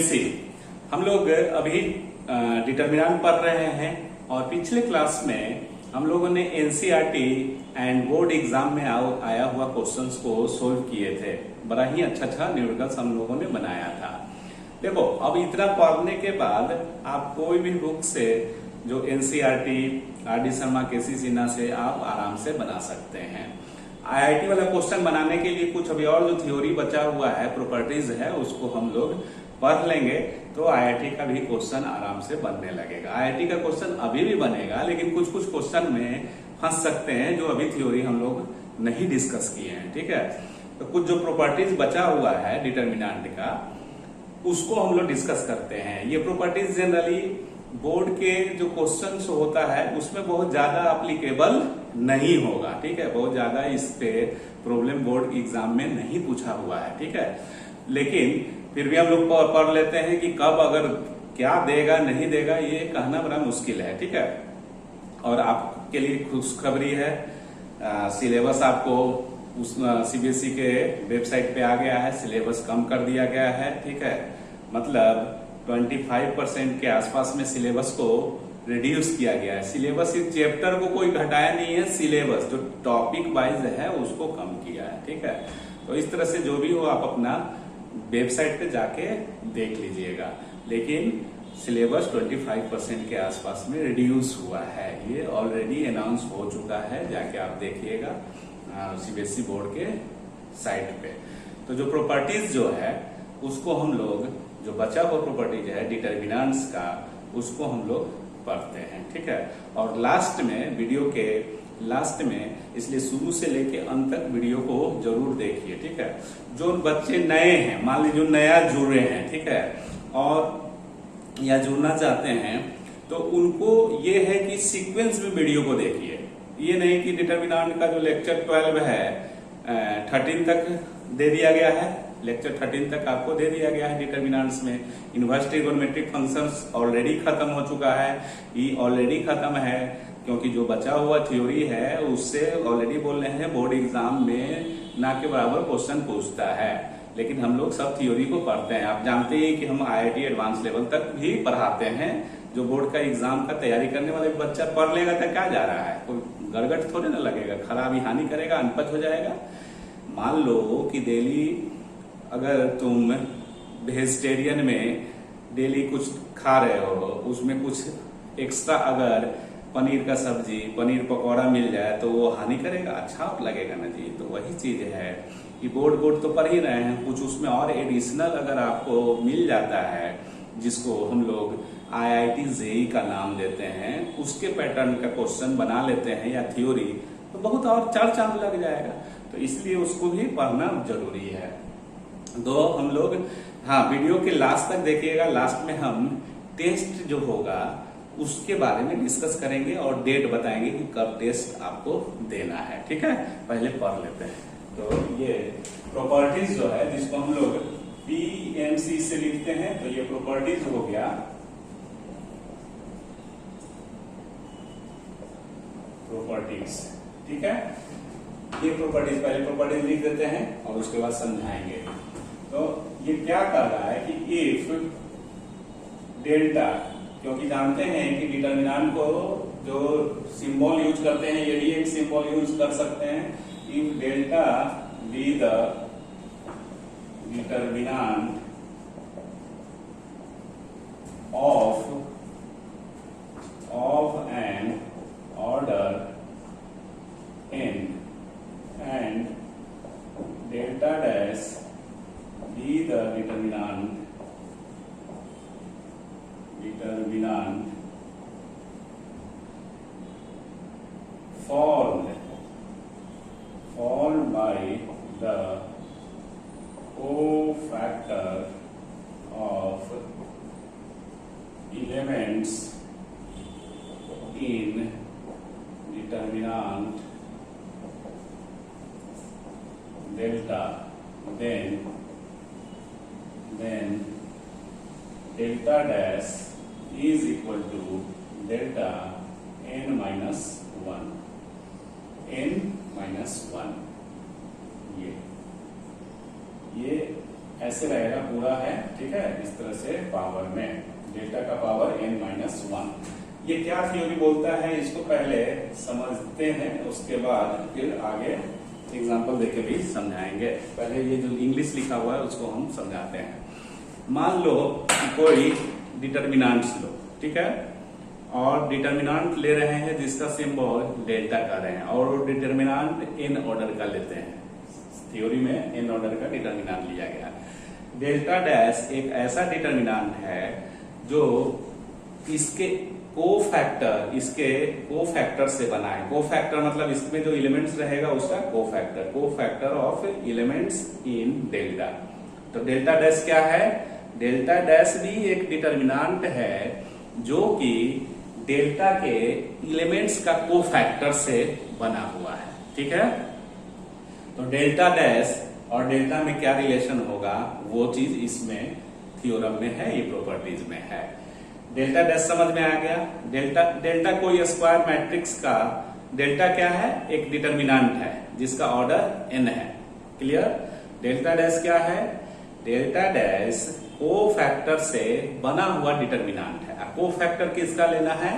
PMC हम लोग अभी डिटर्मिनेंट पढ़ रहे हैं और पिछले क्लास में हम लोगों ने एनसीईआरटी एंड बोर्ड एग्जाम में आया हुआ क्वेश्चंस को सोल्व किए थे। बड़ा ही अच्छा न्यूमेरिकल्स हम लोगों ने बनाया था। देखो अब इतना पढ़ने के बाद आप कोई भी बुक से जो NCERT RD. Sharma, KC. Sinha से आप आराम से बना सकते हैं। आईआईटी वाला क्वेश्चन बनाने के लिए कुछ अभी और जो थ्योरी बचा हुआ है, प्रॉपर्टीज है, उसको हम लोग पढ़ लेंगे तो आईआईटी का भी क्वेश्चन आराम से बनने लगेगा। आईआईटी का क्वेश्चन अभी भी बनेगा, लेकिन कुछ क्वेश्चन में फंस सकते हैं जो अभी थ्योरी हम लोग नहीं डिस्कस किए हैं। ठीक है, तो कुछ जो प्रॉपर्टीज बचा हुआ है डिटर्मिनेंट का, उसको हम लोग डिस्कस करते हैं। ये प्रॉपर्टीज जनरली बोर्ड के जो क्वेश्चन होता है उसमें बहुत ज्यादा अप्लीकेबल नहीं होगा। ठीक है, बहुत ज्यादा इस पे प्रॉब्लम बोर्ड एग्जाम में नहीं पूछा हुआ है। ठीक है, लेकिन फिर भी हम लोग पढ़ लेते हैं कि कब अगर क्या देगा नहीं देगा ये कहना बड़ा मुश्किल है। ठीक है, और आपके लिए खुशखबरी है, सिलेबस आपको उस सीबीएसई के वेबसाइट पे आ गया है, सिलेबस कम कर दिया गया है। ठीक है, मतलब 25% के आसपास में सिलेबस को रिड्यूस किया गया है। सिलेबस इस चैप्टर को कोई घटाया नहीं है, सिलेबस जो टॉपिक वाइज है उसको कम किया है। ठीक है, तो इस तरह से जो भी हो आप अपना वेबसाइट पे जाके देख लीजिएगा, लेकिन सिलेबस 25% के आसपास में रिड्यूस हुआ है। ये ऑलरेडी अनाउंस हो चुका है, जाके आप देखिएगा सीबीएसई बोर्ड के साइट पे। तो जो प्रॉपर्टीज जो है उसको हम लोग, जो बचा हुआ प्रॉपर्टीज है डिटर्मिनेंट्स का, उसको हम लोग पढ़ते हैं। ठीक है, और लास्ट में, वीडियो के लास्ट में, इसलिए शुरू से लेके अंत तक वीडियो को जरूर देखिए। ठीक है, जो बच्चे नए हैं, मान लीजिए जो नया जुड़ रहे हैं, ठीक है, और या जुड़ना चाहते हैं, तो उनको ये है कि सीक्वेंस में वीडियो को देखिए। ये नहीं कि डिटर्मिनेंट का जो लेक्चर 12 है 13 तक दे दिया गया है, लेक्चर 13 तक आपको दे दिया गया है डिटर्मिनेंट्स में। इनवर्स ट्रिगोनोमेट्रिक फंक्शंस ऑलरेडी खत्म हो चुका है, ये ऑलरेडी खत्म है, क्योंकि जो बचा हुआ थ्योरी है उससे ऑलरेडी बोल रहे हैं बोर्ड एग्जाम में ना के बराबर क्वेश्चन पूछता है। लेकिन हम लोग सब थ्योरी को पढ़ते हैं। आप जानते हैं कि हम आईआईटी एडवांस लेवल तक भी पढ़ाते हैं। जो बोर्ड का एग्जाम का तैयारी करने वाले बच्चा पढ़ लेगा तो क्या जा रहा है, कोई गड़गड़ थोड़े ना लगेगा, खराबी हानि करेगा, अनपढ़ हो जाएगा। मान लो कि डेली अगर तुम वेजिटेरियन में डेली कुछ खा रहे हो, उसमें कुछ एक्स्ट्रा अगर पनीर का सब्जी, पनीर पकौड़ा मिल जाए तो वो हानि करेगा, अच्छा लगेगा ना जी। तो वही चीज है कि बोर्ड तो पढ़ ही रहे हैं, कुछ उसमें और एडिशनल अगर आपको मिल जाता है, जिसको हम लोग आईआईटी जेईई का नाम देते हैं, उसके पैटर्न का क्वेश्चन बना लेते हैं या थ्योरी, तो बहुत और 4 चांद लग जाएगा। तो इसलिए उसको भी पढ़ना जरूरी है। तो हम लोग, हाँ, वीडियो के लास्ट तक देखिएगा। लास्ट में हम टेस्ट जो होगा उसके बारे में डिस्कस करेंगे और डेट बताएंगे कि कब टेस्ट आपको देना है। ठीक है, पहले पढ़ लेते हैं। तो ये प्रॉपर्टीज जो है जिसको हम लोग पीएमसी से लिखते हैं, तो ये प्रॉपर्टीज हो गया, प्रॉपर्टीज। ठीक है, ये प्रॉपर्टीज, पहले प्रॉपर्टीज लिख देते हैं और उसके बाद समझाएंगे। तो ये क्या कर रहा है कि इफ डेल्टा, क्योंकि जानते हैं कि डिटर्मिनेंट को जो सिंबल यूज करते हैं, ये भी एक सिंबल यूज कर सकते हैं। If delta be the determinant of N order n and delta dash be the determinant formed by the cofactor of elements in determinant delta, then delta dash is equal to delta n minus 1, n minus 1। ये ऐसे रहेगा पूरा है, ठीक है, इस तरह से पावर में डेल्टा का पावर n-1। ये क्या थ्योरी बोलता है इसको पहले समझते हैं, उसके बाद फिर आगे एग्जांपल देके भी समझाएंगे। पहले ये जो इंग्लिश लिखा हुआ है उसको हम समझाते हैं। मान लो कोई डिटर्मिनेंट्स लो, ठीक है, और डिटर्मिनेंट ले रहे हैं जिसका सिंबल डेल्टा कर रहे हैं, और वो डिटर्मिनेंट इन ऑर्डर का लेते हैं। थ्योरी में इन ऑर्डर का डिटर्मिनेंट लिया गया। डेल्टा डैश एक ऐसा डिटर्मिनेंट है जो इसके कोफैक्टर से बना है। कोफैक्टर मतलब इसमें जो एलिमेंट्स रहेगा उसका cofactor of elements in delta. तो डेल्टा डैश क्या है? डेल्टा डैश भी एक डिटर्मिनेंट है जो कि डेल्टा के एलिमेंट्स का कोफैक्टर से बना हुआ है, ठीक है। तो डेल्टा डैश और डेल्टा में क्या रिलेशन होगा वो चीज इसमें थ्योरम में है, ये प्रॉपर्टीज में है। डेल्टा डैश समझ में आ गया। डेल्टा कोई स्क्वायर मैट्रिक्स का डेल्टा क्या है? एक डिटर्मिनेंट है जिसका ऑर्डर n है। क्लियर? डेल्टा डैश क्या है? डेल्टा डैश कोफैक्टर से बना हुआ डिटर्मिनेंट है। कोफैक्टर किसका लेना है?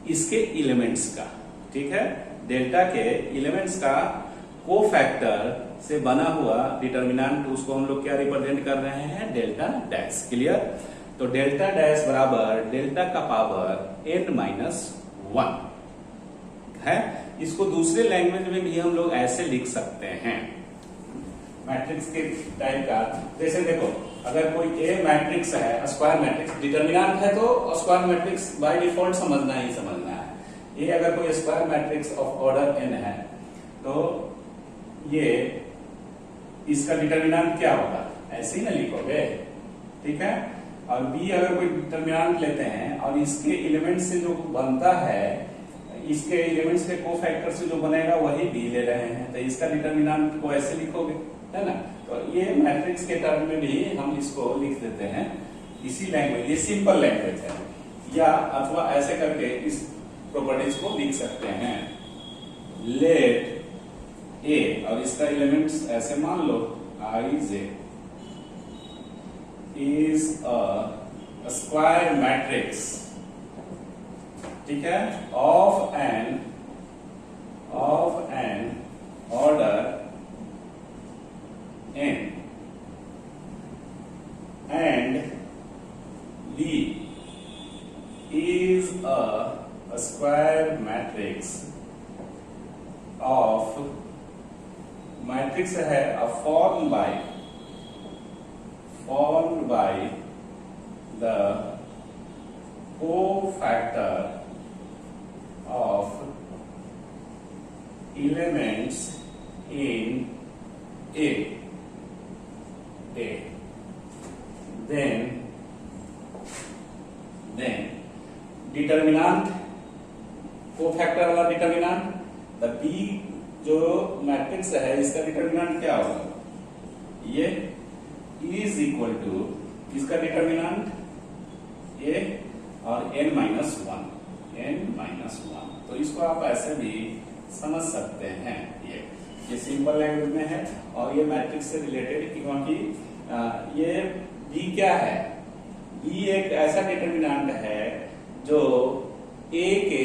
इसके एलिमेंट्स का, ठीक है। डेल्टा के एलिमेंट्स का कोफैक्टर से बना हुआ डिटर्मिनेंट, उसको हम लोग क्या रिप्रेजेंट कर रहे हैं? Delta dash. क्लियर? तो डेल्टा डैश बराबर डेल्टा का पावर n-1 है। इसको दूसरे लैंग्वेज में भी हम लोग ऐसे लिख सकते हैं, मैट्रिक्स के टाइप का। जैसे देखो, अगर कोई ए मैट्रिक्स है, स्क्वायर मैट्रिक्स, डिटर्मिनेंट है तो स्क्वायर मैट्रिक्स बाय डिफॉल्ट समझना ही समझना है। ये अगर कोई square matrix of order n है तो ये इसका डिटर्मिनेंट क्या होगा? ऐसे ही ना लिखोगे, ठीक है। और बी अगर कोई डिटर्मिनेंट लेते हैं और इसके एलिमेंट से जो बनता है, इसके एलिमेंट्स के कोफैक्टर से जो बनेगा वही बी ले रहे हैं, तो इसका डिटर्मिनेंट को ऐसे लिखोगे, है ना। तो ये मैट्रिक्स के टर्म में भी हम इसको लिख देते हैं इसी लैंग्वेज, ये सिंपल लैंग्वेज है। या अथवा ऐसे करके इस प्रॉपर्टीज को लिख सकते हैं। लेट ए और इसका एलिमेंट्स ऐसे मान लो आई जे is a square matrix, ठीक है, of an order n, and B is a square matrix of, matrix है formed by the cofactor of elements in A. Then determinant, cofactor वाला डिटर्मिनेंट, द B जो matrix है इसका determinant क्या होगा? ये इज इक्वल टू इसका determinant A और n-1। तो इसको आप ऐसे भी समझ सकते हैं। ये सिंपल लैंग्वेज में है और ये मैट्रिक्स से रिलेटेड, क्योंकि ये बी क्या है? बी एक ऐसा डिटरमिनेंट है जो ए के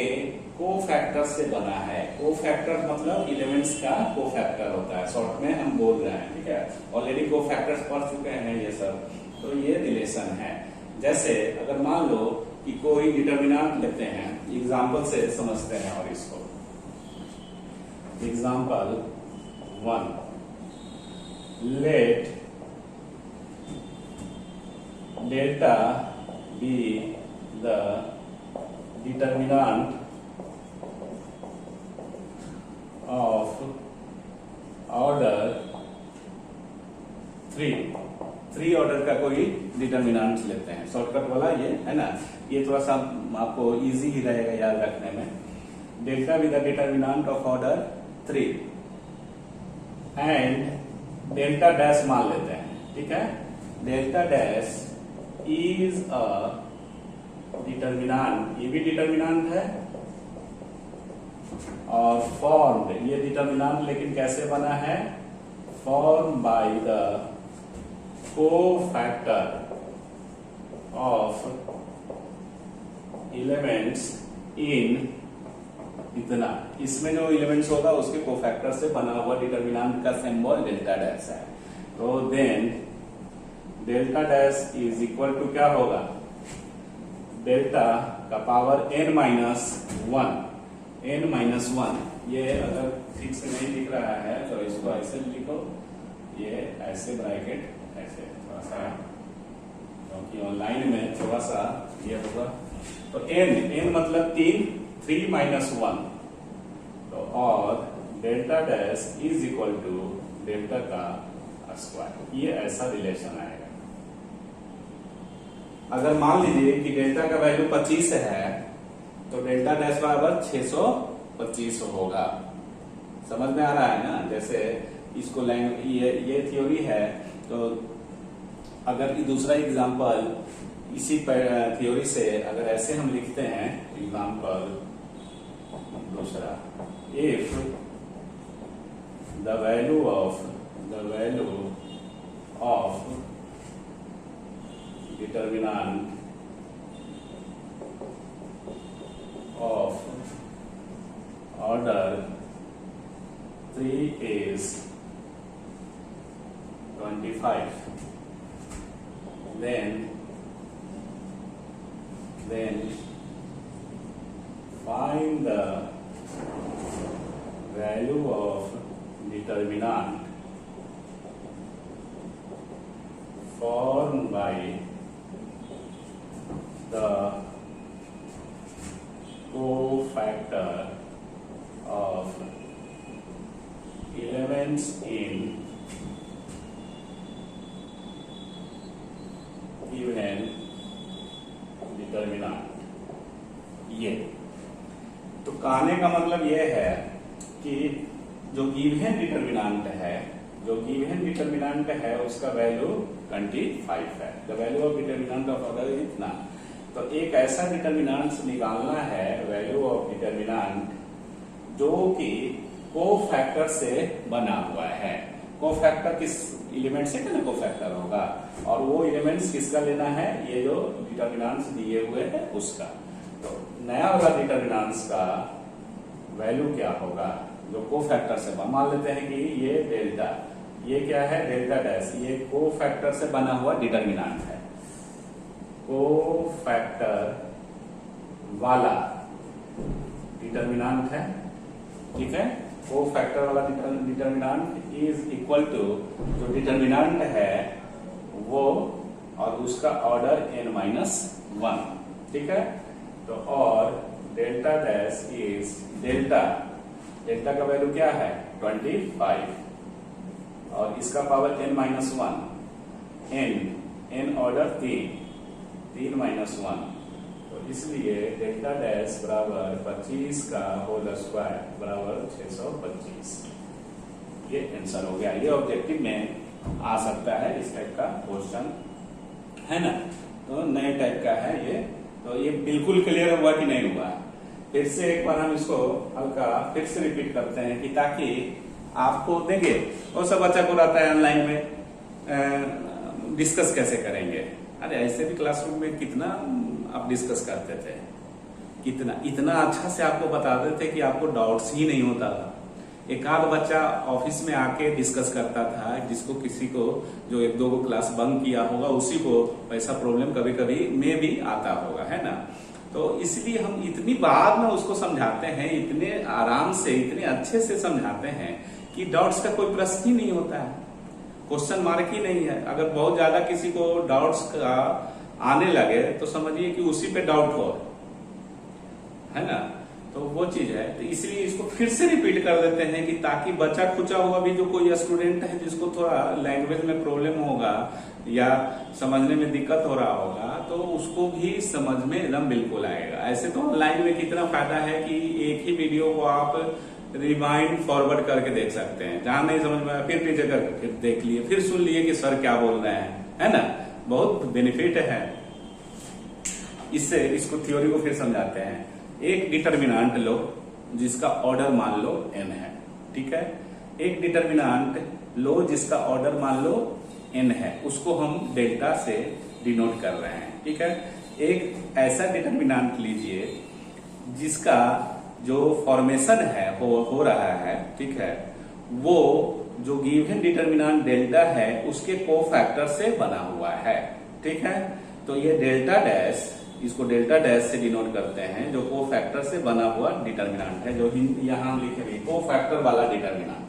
कोफैक्टर से बना है। कोफैक्टर मतलब एलिमेंट्स का कोफैक्टर होता है, शॉर्ट में हम बोल रहे हैं, ठीक है। ऑलरेडी कोफैक्टर्स पढ़ चुके हैं ये सब, तो ये रिलेशन है। जैसे अगर मान लो कि कोई डिटर्मिनेंट लेते हैं, एग्जांपल से समझते हैं और इसको। Example 1, late delta be the determinant of order 3 order का कोई डिटर्मिनेंट लेते हैं, शॉर्टकट वाला ये है ना। ये थोड़ा सा आपको इजी ही रहेगा याद रखने में। Delta with the determinant of order 3 and delta dash मान लेते हैं, ठीक है। Delta dash is a determinant, ये भी डिटर्मिनेंट है, और फॉर्म्ड, ये डिटर्मिनेंट लेकिन कैसे बना है? Form by the cofactor of elements in इतना, इसमें जो एलिमेंट्स होगा उसके कोफैक्टर से बना हुआ डिटर्मिनेंट का सिंबल डेल्टा डैश है। तो then delta dash is equal to क्या होगा, डेल्टा का पावर n माइनस वन। ये अगर ठीक से नहीं दिख रहा है तो इसको ऐसे लिखो, ये ऐसे ब्रैकेट ऐसे थोड़ा सा, क्योंकि ऑनलाइन में थोड़ा सा ये होगा। तो n मतलब 3 माइनस 1, तो और delta dash is equal to delta का स्क्वायर, ये ऐसा रिलेशन आएगा। अगर मान लीजिए कि डेल्टा का वैल्यू 25 है तो डेल्टा डैश बराबर 625 होगा। समझ में आ रहा है ना? जैसे इसको ये थ्योरी है, तो अगर दूसरा एग्जांपल इसी थ्योरी से अगर ऐसे हम लिखते हैं, एग्जांपल दूसरा, if the value of determinant of order 3 is 25, then find the value of determinant formed by the cofactor of elements in given determinant। ये तो कहने का मतलब ये है कि जो गिवन डिटर्मिनेंट है उसका वैल्यू 25 है। The value of determinant of order is इतना। तो एक ऐसा डिटर्मिनेंट निकालना है, वैल्यू ऑफ डिटर्मिनेंट, जो कि कोफैक्टर से बना हुआ है। कोफैक्टर किस एलिमेंट से ना कोफैक्टर होगा, और वो एलिमेंट्स किसका लेना है, ये जो डिटर्मिनेंट्स दिए हुए हैं उसका। तो नया वाला डिटर्मिनेंट्स का वैल्यू क्या होगा जो कोफैक्टर से, मान लेते हैं कि ये डेल्टा, ये क्या है डेल्टा डैश, ये कोफैक्टर से बना हुआ डिटर्मिनेंट है, कोफैक्टर वाला डिटर्मिनेंट है, ठीक है। कोफैक्टर वाला डिटर्मिनेंट इज इक्वल टू जो डिटर्मिनेंट है वो और उसका ऑर्डर n-1, ठीक है। तो और डेल्टा डैश इज डेल्टा का वैल्यू क्या है 25 और इसका power n-1, n order 3 minus 1, तो इसलिए डेल्टा डैश बराबर 25 का होल स्क्वायर बराबर 625। ये आंसर हो गया। ये ऑब्जेक्टिव में आ सकता है, इस टाइप का क्वेश्चन है ना। तो नए टाइप का है ये। तो ये बिल्कुल क्लियर हुआ कि नहीं हुआ, फिर से एक बार हम इसको हल्का फिर से रिपीट करते हैं कि ताकि आपको देंगे वो सब बच्चा को रहता है ऑनलाइन में डिस्कस कैसे करेंगे। अरे ऐसे भी क्लासरूम में कितना आप डिस्कस करते थे, कितना इतना अच्छा से आपको बताते थे कि आपको डाउट्स ही नहीं होता था। एक आध बच्चा ऑफिस में आके डिस्कस करता था, जिसको किसी को जो 1-2 को क्लास बंक किया होगा उसी को ऐसा प्रॉब्लम कभी कभी में भी आता होगा, है ना। तो इसलिए हम इतनी बार में उसको समझाते हैं, इतने आराम से इतने अच्छे से समझाते हैं कि डाउट्स का कोई प्रश्न ही नहीं होता है, क्वेश्चन मार्क ही नहीं है। अगर बहुत ज्यादा किसी को डाउट्स का आने लगे तो समझिए कि उसी पे डाउट हो, है ना। तो वो चीज है, तो इसलिए इसको फिर से रिपीट कर देते हैं कि ताकि बच्चा खुचा हुआ भी जो कोई स्टूडेंट है जिसको थोड़ा लैंग्वेज में प्रॉब्लम होगा या समझने में दिक्कत हो रहा होगा तो उसको भी समझ में एकदम बिल्कुल आएगा। ऐसे तो ऑनलाइन में कितना फायदा है कि एक ही वीडियो को आप रिवाइंड फॉरवर्ड करके देख सकते हैं, जहां नहीं समझ में आया फिर पीछे करके फिर देख लिए, फिर सुन लिए कि सर क्या बोल रहे हैं, है ना। बहुत बेनिफिट है इससे। इसको थ्योरी को फिर समझाते हैं। एक डिटर्मिनेंट लो जिसका ऑर्डर मान लो n है, ठीक है। एक डिटर्मिनेंट लो जिसका ऑर्डर मान लो n है उसको हम डेल्टा से डिनोट कर रहे हैं। ठीक है, एक ऐसा डिटर्मिनेंट लीजिए जिसका जो फॉर्मेशन है हो रहा है, ठीक है, वो जो गिवन डिटर्मिनेंट डेल्टा है उसके कोफैक्टर से बना हुआ है। ठीक है, तो ये डेल्टा डैश, इसको डेल्टा डैश से डिनोट करते हैं, जो कोफैक्टर से बना हुआ डिटर्मिनेंट है, जो यहाँ हम लिखेंगे कोफैक्टर वाला डिटर्मिनेंट।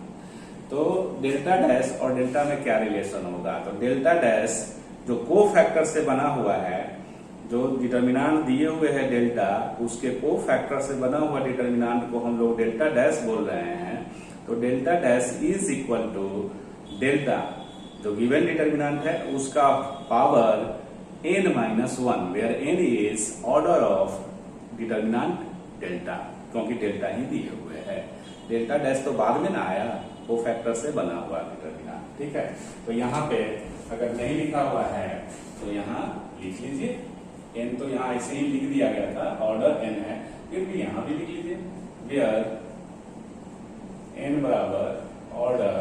तो डेल्टा डैश और डेल्टा में क्या रिलेशन होगा, तो डेल्टा डैश जो कोफैक्टर से बना हुआ है, जो डिटर्मिनेंट दिए हुए है डेल्टा, उसके कोफैक्टर से बना हुआ डिटर्मिनेंट को हम लोग डेल्टा डैश बोल रहे हैं। तो delta dash is equal to delta जो गिवन डिटर्मिनेंट है उसका power n-1, where n is order of determinant delta, क्योंकि डेल्टा ही दिए हुए है। डेल्टा डैश तो बाद में ना आया, कोफैक्टर से बना हुआ डिटर्मिनेंट। ठीक है, तो यहाँ पे अगर नहीं लिखा हुआ है तो यहाँ लिख लीजिए, n तो यहाँ ऐसे ही लिख दिया गया था, ऑर्डर n है, फिर भी यहाँ भी लिख लीजिए वेयर n बराबर ऑर्डर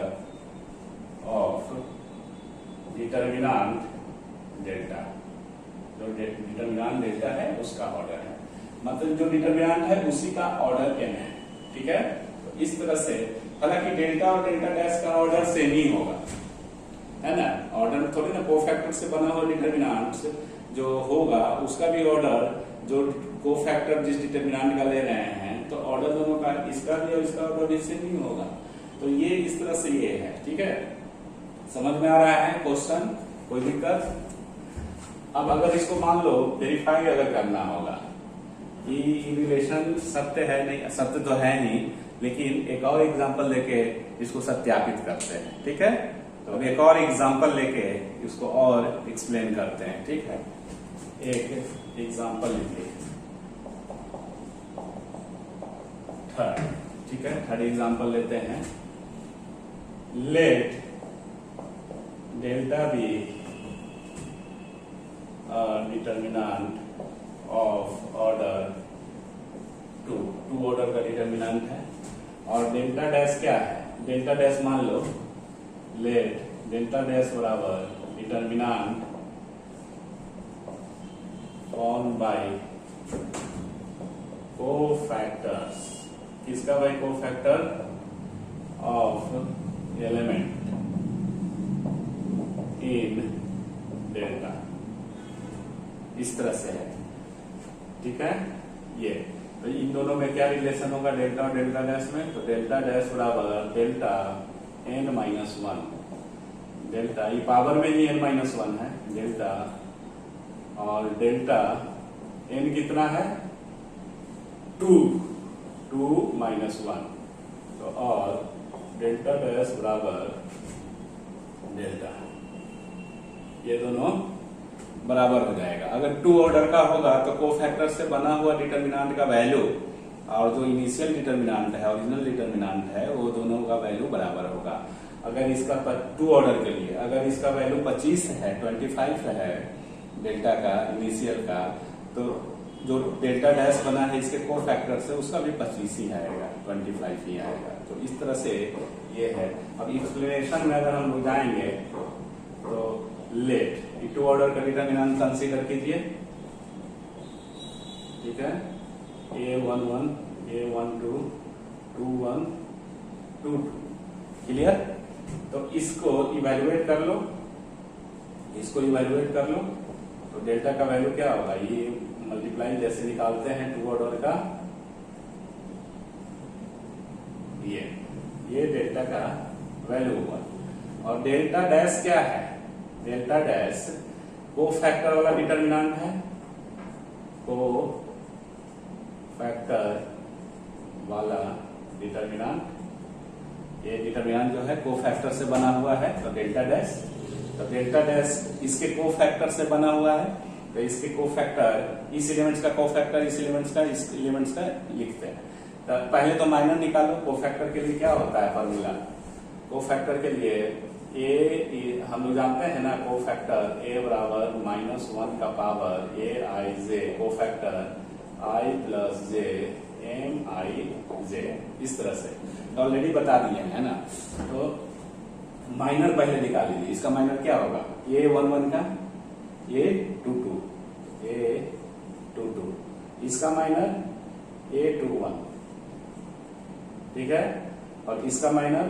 ऑफ डिटर्मिनेंट डेल्टा, जो डिटर्मिनेंट डेल्टा है उसका ऑर्डर है, मतलब जो डिटर्मिनेंट है उसी का ऑर्डर n है। ठीक है, तो इस तरह से, हालांकि डेल्टा और डेल्टा डैश का ऑर्डर सेम ही होगा, है ना, ऑर्डर थोड़ी ना, कोफैक्टर से बना हुआ डिटर्मिनेंट जो होगा उसका भी ऑर्डर, जो कोफैक्टर जिस डिटर्मिनेंट का ले रहे हैं, तो ऑर्डर दोनों का, इसका भी और इसका ऑर्डर भी सेम ही होगा। तो ये इस तरह से ये है। ठीक है, समझ में आ रहा है क्वेश्चन, कोई दिक्कत? अब अगर इसको मान लो वेरीफाई अगर करना होगा कि रिलेशन सत्य है, नहीं सत्य तो है नहीं, लेकिन एक और एग्जांपल लेके इसको सत्यापित करते हैं। ठीक है, तो अब एक और एग्जांपल लेके इसको और एक्सप्लेन करते हैं। ठीक है, एक एग्जांपल लीजिए थर्ड। ठीक है, थर्ड एग्जांपल लेते हैं, let delta be determinant of order two order का डिटर्मिनेंट है, और डेल्टा डैश क्या है, डेल्टा डैश मान लो, लेट डेल्टा डैश बराबर डिटर्मिनेंट फॉर्म बाय कोफैक्टर्स, किसका by cofactor of element in delta, इस तरह से है। ठीक है, ये तो इन दोनों में क्या रिलेशन होगा डेल्टा और डेल्टा डैश में, तो डेल्टा डैश बराबर डेल्टा n-1, डेल्टा ये पावर में ही n-1 है डेल्टा, और डेल्टा n कितना है 2 -1, तो और डेल्टा डैश बराबर डेल्टा, ये दोनों बराबर हो जाएगा। अगर 2 ऑर्डर का होगा तो कोफैक्टर से बना हुआ डिटर्मिनेंट का वैल्यू और जो इनिशियल डिटर्मिनेंट है, ओरिजिनल डिटर्मिनेंट है, वो दोनों का वैल्यू बराबर होगा। अगर इसका 2 ऑर्डर के लिए अगर इसका वैल्यू 25 है, 25 है डेल्टा का इनिशियल का, तो जो डेल्टा डैश बना है इसके कोफैक्टर से उसका भी 25 ही आएगा, 25 ही आएगा। तो इस तरह से ये है। अब एक्सप्लेनेशन में अगर हम लोग जाएंगे तो लेट 2 ऑर्डर का डिटर्मिनेंट कंसीडर कीजिए। ठीक है, A11, A12, 21, 22, क्लियर? तो इसको इवेल्युएट कर लो, इसको इवेल्युएट कर लो, तो डेल्टा का वैल्यू क्या होगा, ये मल्टीप्लाई जैसे निकालते हैं 2 ऑर्डर का, ये डेल्टा का वैल्यू हुआ। और डेल्टा डैश क्या है, डेल्टा डैश कोफैक्टर वाला डिटर्मिनेंट है, कोफैक्टर वाला डिटर्मिनेंट, ये डिटर्मिनेंट जो है कोफैक्टर से बना हुआ है, तो डेल्टा डैश, तो डेल्टा डैश इसके कोफैक्टर से बना हुआ है, तो इसके कोफैक्टर, इस एलिमेंट्स का कोफैक्टर इस एलिमेंट्स का, इस एलिमेंट्स का लिखते हैं। तो पहले तो माइनर निकालो, कोफैक्टर के लिए क्या होता है फॉर्मूला, कोफैक्टर के लिए ए हम लोग जानते हैं ना, कोफैक्टर ए बराबर -1 का पावर ए आई जे, कोफैक्टर आई प्लस जे एम आई जे, इस तरह से ऑलरेडी बता दिए है ना। तो माइनर पहले निकाल लीजिए। इसका माइनर क्या होगा, A11 का A22, A22, इसका माइनर A21, ठीक है। और इसका माइनर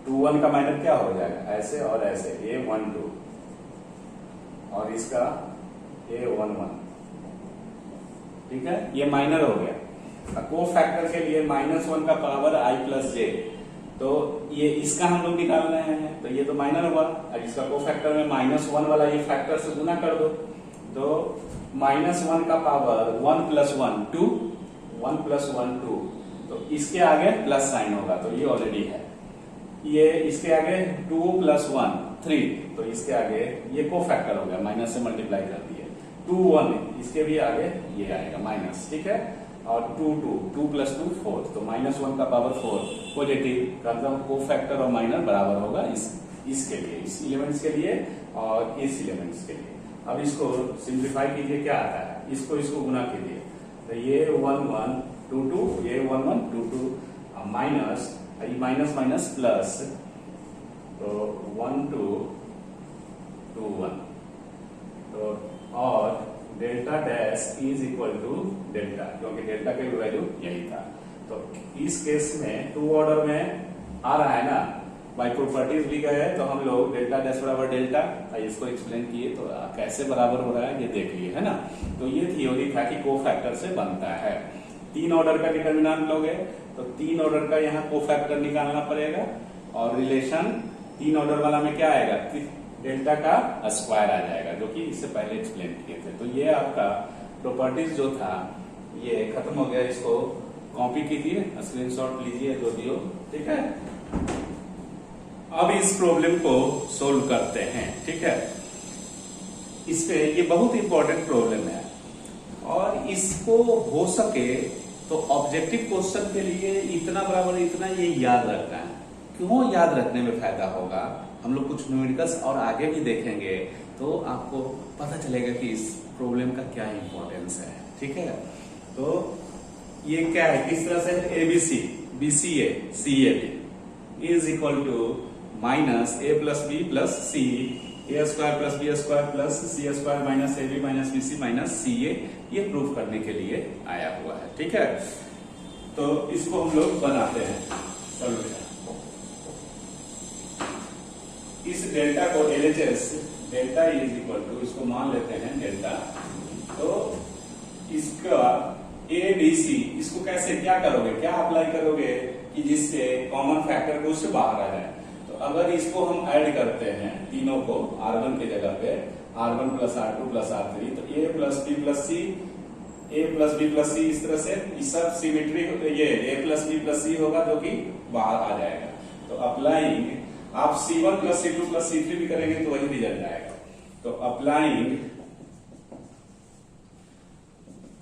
21 का माइनर क्या हो जाएगा, ऐसे और ऐसे A12, और इसका A11, ठीक है। ये माइनर हो गया। को फैक्टर के लिए -1 का पावर I प्लस जे, तो ये इसका हम लोग निकाल रहे हैं, तो ये तो माइनर हुआ। और इसका को फैक्टर में -1 वाला ये फैक्टर से गुना कर दो, तो -1 का पावर 1 + 1 2, 1 + 1 2, तो इसके आगे प्लस साइन होगा, तो ये ऑलरेडी है। ये इसके आगे 2 + 1 3, तो इसके आगे ये को फैक्टर हो गया, माइनस से मल्टीप्लाई कर दिए। 2 1, इसके भी आगे ये आएगा माइनस, ठीक है। और 2 2, 2 + 2 4, तो -1 का पावर 4 पॉजिटिव का को फैक्टर और माइनर बराबर होगा इसके लिए, इस एलिमेंट्स के लिए और इस एलिमेंट्स के लिए। अब इसको सिंप्लीफाई कीजिए, क्या आता है, इसको गुना कीजिए, तो ये 1 1 2 2, ये 1 1 2 2, माइनस माइनस माइनस प्लस, तो 1 2 2 1, तो और delta dash is equal to delta, क्योंकि डेल्टा के वैल्यू यही था। तो इस केस में 2 ऑर्डर में आ रहा है ना, बाय प्रॉपर्टीज भी गए, तो हम लोग डेल्टा डैश बराबर डेल्टा, इसको एक्सप्लेन किए, तो कैसे बराबर हो रहा है ये देख लिए, है ना। तो ये थ्योरी था कि को फैक्टर से बनता है। 3 ऑर्डर का डिटर्मिनेंट लोगे तो 3 ऑर्डर का यहाँ को फैक्टर निकालना पड़ेगा, और रिलेशन 3 ऑर्डर वाला में क्या आएगा, डेल्टा का स्क्वायर आ जाएगा, जो कि इससे पहले एक्सप्लेन किए थे। तो ये आपका प्रॉपर्टीज जो था ये खत्म हो गया। इसको कॉपी कीजिए, स्क्रीनशॉट लीजिए जो भी हो, ठीक है। अब इस प्रॉब्लम को सोल्व करते हैं, ठीक है। इसपे ये बहुत इंपॉर्टेंट प्रॉब्लम है, और इसको हो सके तो ऑब्जेक्टिव क्वेश्चन के लिए इतना बराबर इतना ये याद रखना है। क्यों याद रखने में फायदा होगा, हम लोग कुछ न्यूमेरिकल्स और आगे भी देखेंगे, तो आपको पता चलेगा कि इस प्रॉब्लम का क्या इंपॉर्टेंस है, ठीक है। तो ये क्या है, किस तरह से, ABC BCA CAB is equal to minus A + B + C, A² + B² + C² - AB - BC - CA, ये प्रूफ करने के लिए आया हुआ है, ठीक है। तो इसको हम लोग बनाते हैं सॉल्यूशन। इस डेल्टा को LHS, delta is equal to, इसको मान लेते हैं डेल्टा, तो इसका ABC, इसको कैसे क्या करोगे, क्या अप्लाई करोगे कि जिससे कॉमन फैक्टर को उससे बाहर आ जाए। तो अगर इसको हम ऐड करते हैं तीनों को, R1 की जगह पे R1 + R2 + R3, तो A + B + C, A + B + C, इस तरह से इस सब सिमेट्री, ये A + B + C होगा जो कि बाहर आ जाएगा। तो अप्लाइंग, आप C1 + C2 + C3 भी करेंगे तो वही रिजल्ट आएगा। तो अप्लाइंग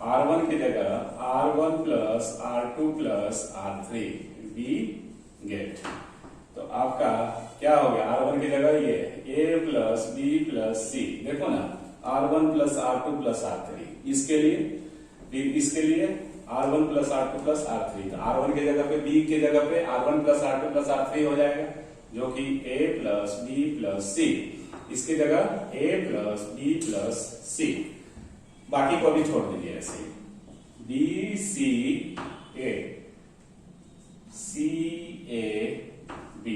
R1 की जगह R1 + R2 + R3 we get, तो आपका क्या हो गया, R1 की जगह ये A + B + C, देखो ना, R1 + R2 + R3, इसके लिए R1 + R2 + R3, तो R1 की जगह पे B की जगह पे R1 + R2 + R3 हो जाएगा, जो कि A + B + C, इसकी जगह A + B + C, बाकी को भी छोड़ दीजिए ऐसे ही, B C A C A B,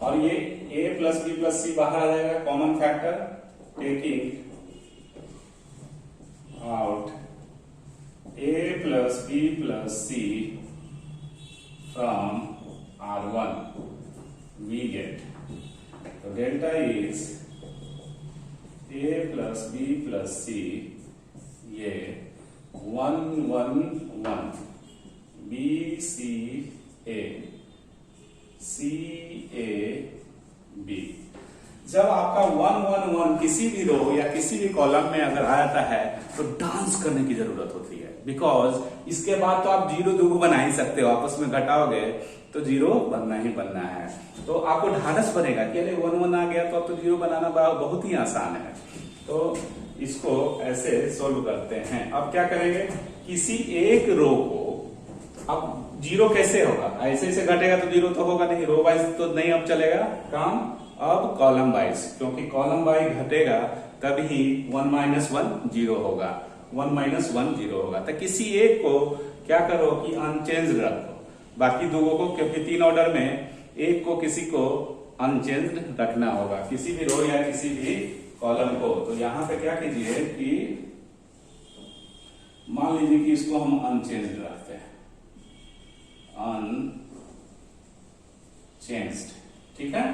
और ये A + B + C बाहर आ जाएगा, common factor taking out A + B + C from R1 we get, so delta is A + B + C, ये 1 1 1 B C A C A B। जब आपका 1 1 1 किसी भी रो या किसी भी कॉलम में अगर आता है तो डांस करने की जरूरत होती है, बिकॉज इसके बाद तो आप 0 2 बना ही सकते हो, आपस में घटाओगे तो 0 बनना ही बनना है। तो आपको ढाढ़स बनेगा कि अरे 1 1 आ गया तो अब तो 0 बनाना बहुत ही आसान है। तो इसको ऐसे सोल्व करते हैं। अब क्या करेंगे, किसी एक रो को, अब जीरो कैसे होगा? ऐसे ऐसे घटेगा तो जीरो तो होगा नहीं, रो वाइज तो नहीं अब चलेगा काम, अब कॉलम वाइज, क्योंकि कॉलम वाइज घटेगा तभी 1 माइनस 1 जीरो होगा, 1 माइनस 1 जीरो होगा। तो किसी एक को क्या करो कि अनचेंज रखो, बाकी दो को, क्योंकि 3 ऑर्डर में एक को किसी को अनचेंज रखना होगा, किसी भी रो या किसी भी कॉलम को। तो यहां पे क्या कीजिए कि मान लीजिए कि इसको हम अनचेंज रखते हैं, अनचेंज्ड, ठीक है।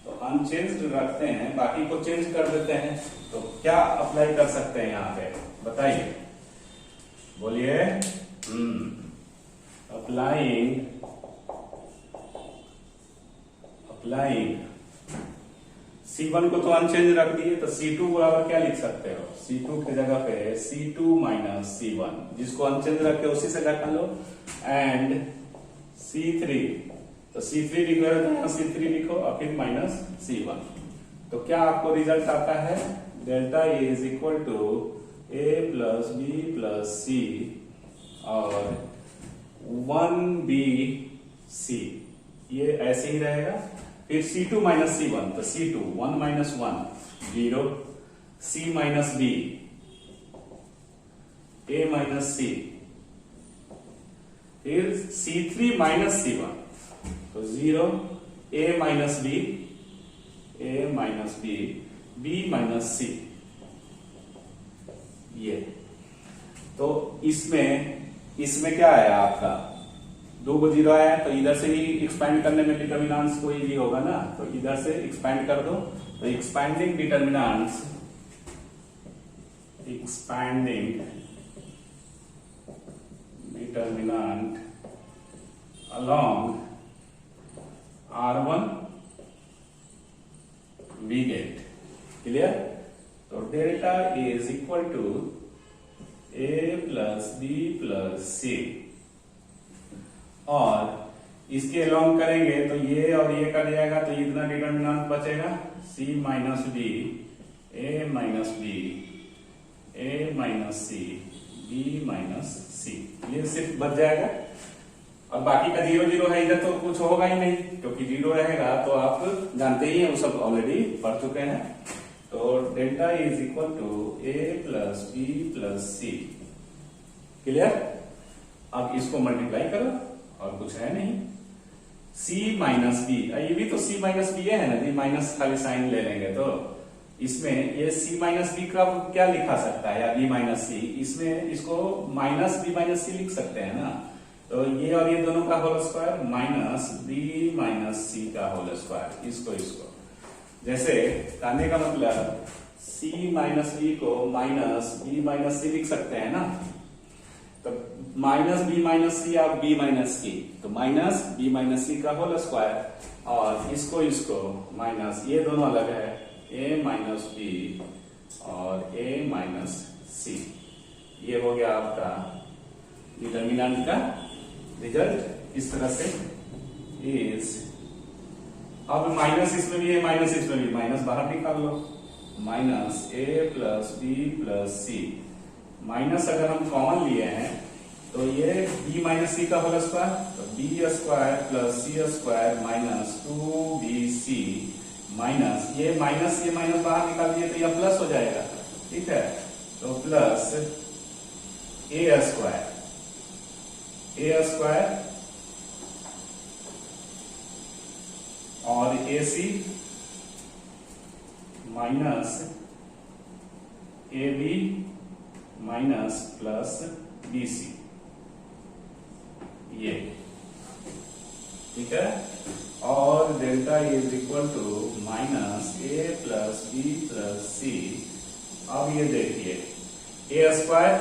तो अनचेंज्ड रखते हैं, बाकी को चेंज कर देते हैं। तो क्या अप्लाई कर सकते हैं यहां पे, बताइए, बोलिए। अप्लाइंग C1 को तो अनचेंज रख दिए, तो C2 बराबर क्या लिख सकते हो? C2 की जगह पे C2 माइनस C1, जिसको अनचेंज रखे उसी से घटा लो, एंड C3, तो C3 लिख रहे हो तो यहाँ C3 लिखो और फिर माइनस C1। तो क्या आपको रिजल्ट आता है? Delta A is equal to A plus B plus C और 1BC, ये ऐसे ही रहेगा। फिर C2 माइनस C1, तो C2 1 minus 1 0, C minus B, A minus C, फिर C3 माइनस C1, तो 0, A minus B, A minus B, B minus C। ये तो इसमें क्या आया आपका? 2 को 0 आया, तो इधर से ही एक्सपैंड करने में डिटर्मिनेंट्स को इजी होगा ना, तो इधर से एक्सपैंड कर दो। तो expanding determinants, along R1 we get, clear. तो delta A is equal to A plus B plus C, और इसके अलॉन्ग करेंगे तो ये और ये कट जाएगा, तो इतना डिटर्मिनेंट बचेगा C minus B, A minus B, A minus C, B minus C, ये सिर्फ बच जाएगा। अब बाकी का 0 0 है, इधर तो कुछ होगा ही नहीं, क्योंकि 0 रहेगा तो आप जानते ही हैं, वो सब ऑलरेडी पढ़ चुके हैं। तो delta is equal to A plus B plus C, clear. अब इसको मल्टीप्लाई करो और कुछ है नहीं, C माइनस बी, ये भी तो C माइनस बी है ना जी, माइनस खाली साइन ले लेंगे तो इसमें ये C माइनस बी का क्या लिखा सकता है, या B माइनस C, इसमें इसको माइनस B माइनस C लिख सकते हैं ना। तो ये और ये दोनों का whole square minus B minus C का होल स्क्वायर, इसको जैसे कहने का मतलब C माइनस बी को माइनस B माइनस C लिख सकते हैं ना। तो माइनस B माइनस C या B माइनस C, तो माइनस B माइनस C का होल स्क्वायर, और इसको माइनस, ये दोनों अलग है, A माइनस B और A माइनस C। ये हो गया आपका डिटर्मिनेंट का रिजल्ट। इस तरह से इज, अब माइनस इसमें भी है, माइनस इसमें भी, माइनस बाहर निकाल लो, minus A plus B plus C, minus अगर हम कॉमन लिए हैं तो ये B माइनस C का होल स्क्वायर, तो B square plus C square minus 2BC, minus ये माइनस बाहर निकाल दिए तो यह प्लस हो जाएगा, ठीक है। तो प्लस A स्क्वायर और AC minus AB minus plus BC, ये ठीक है। और डेल्टा is equal to minus A plus B plus C। अब ये देखिए A square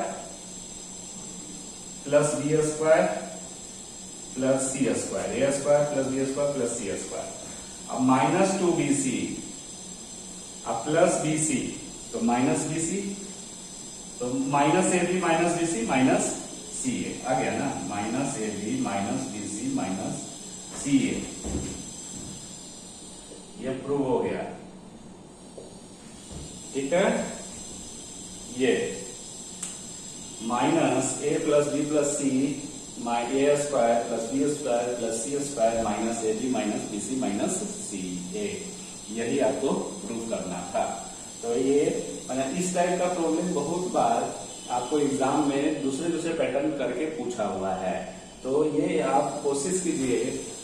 plus B square plus C square, A square plus B square plus C square, अब minus 2BC, अब प्लस BC, तो माइनस BC, तो minus AB minus BC minus CA आ गया ना, minus AB minus BC minus CA, ये prove हो गया, ठीक है। ये minus A plus B plus C A square plus B square plus C square minus A B minus B C minus C A, यही आपको प्रूव करना था। तो ये इस टाइप का प्रॉब्लम बहुत बार आपको एग्जाम में दूसरे दूसरे पैटर्न करके पूछा हुआ है। तो ये आप कोशिश कीजिए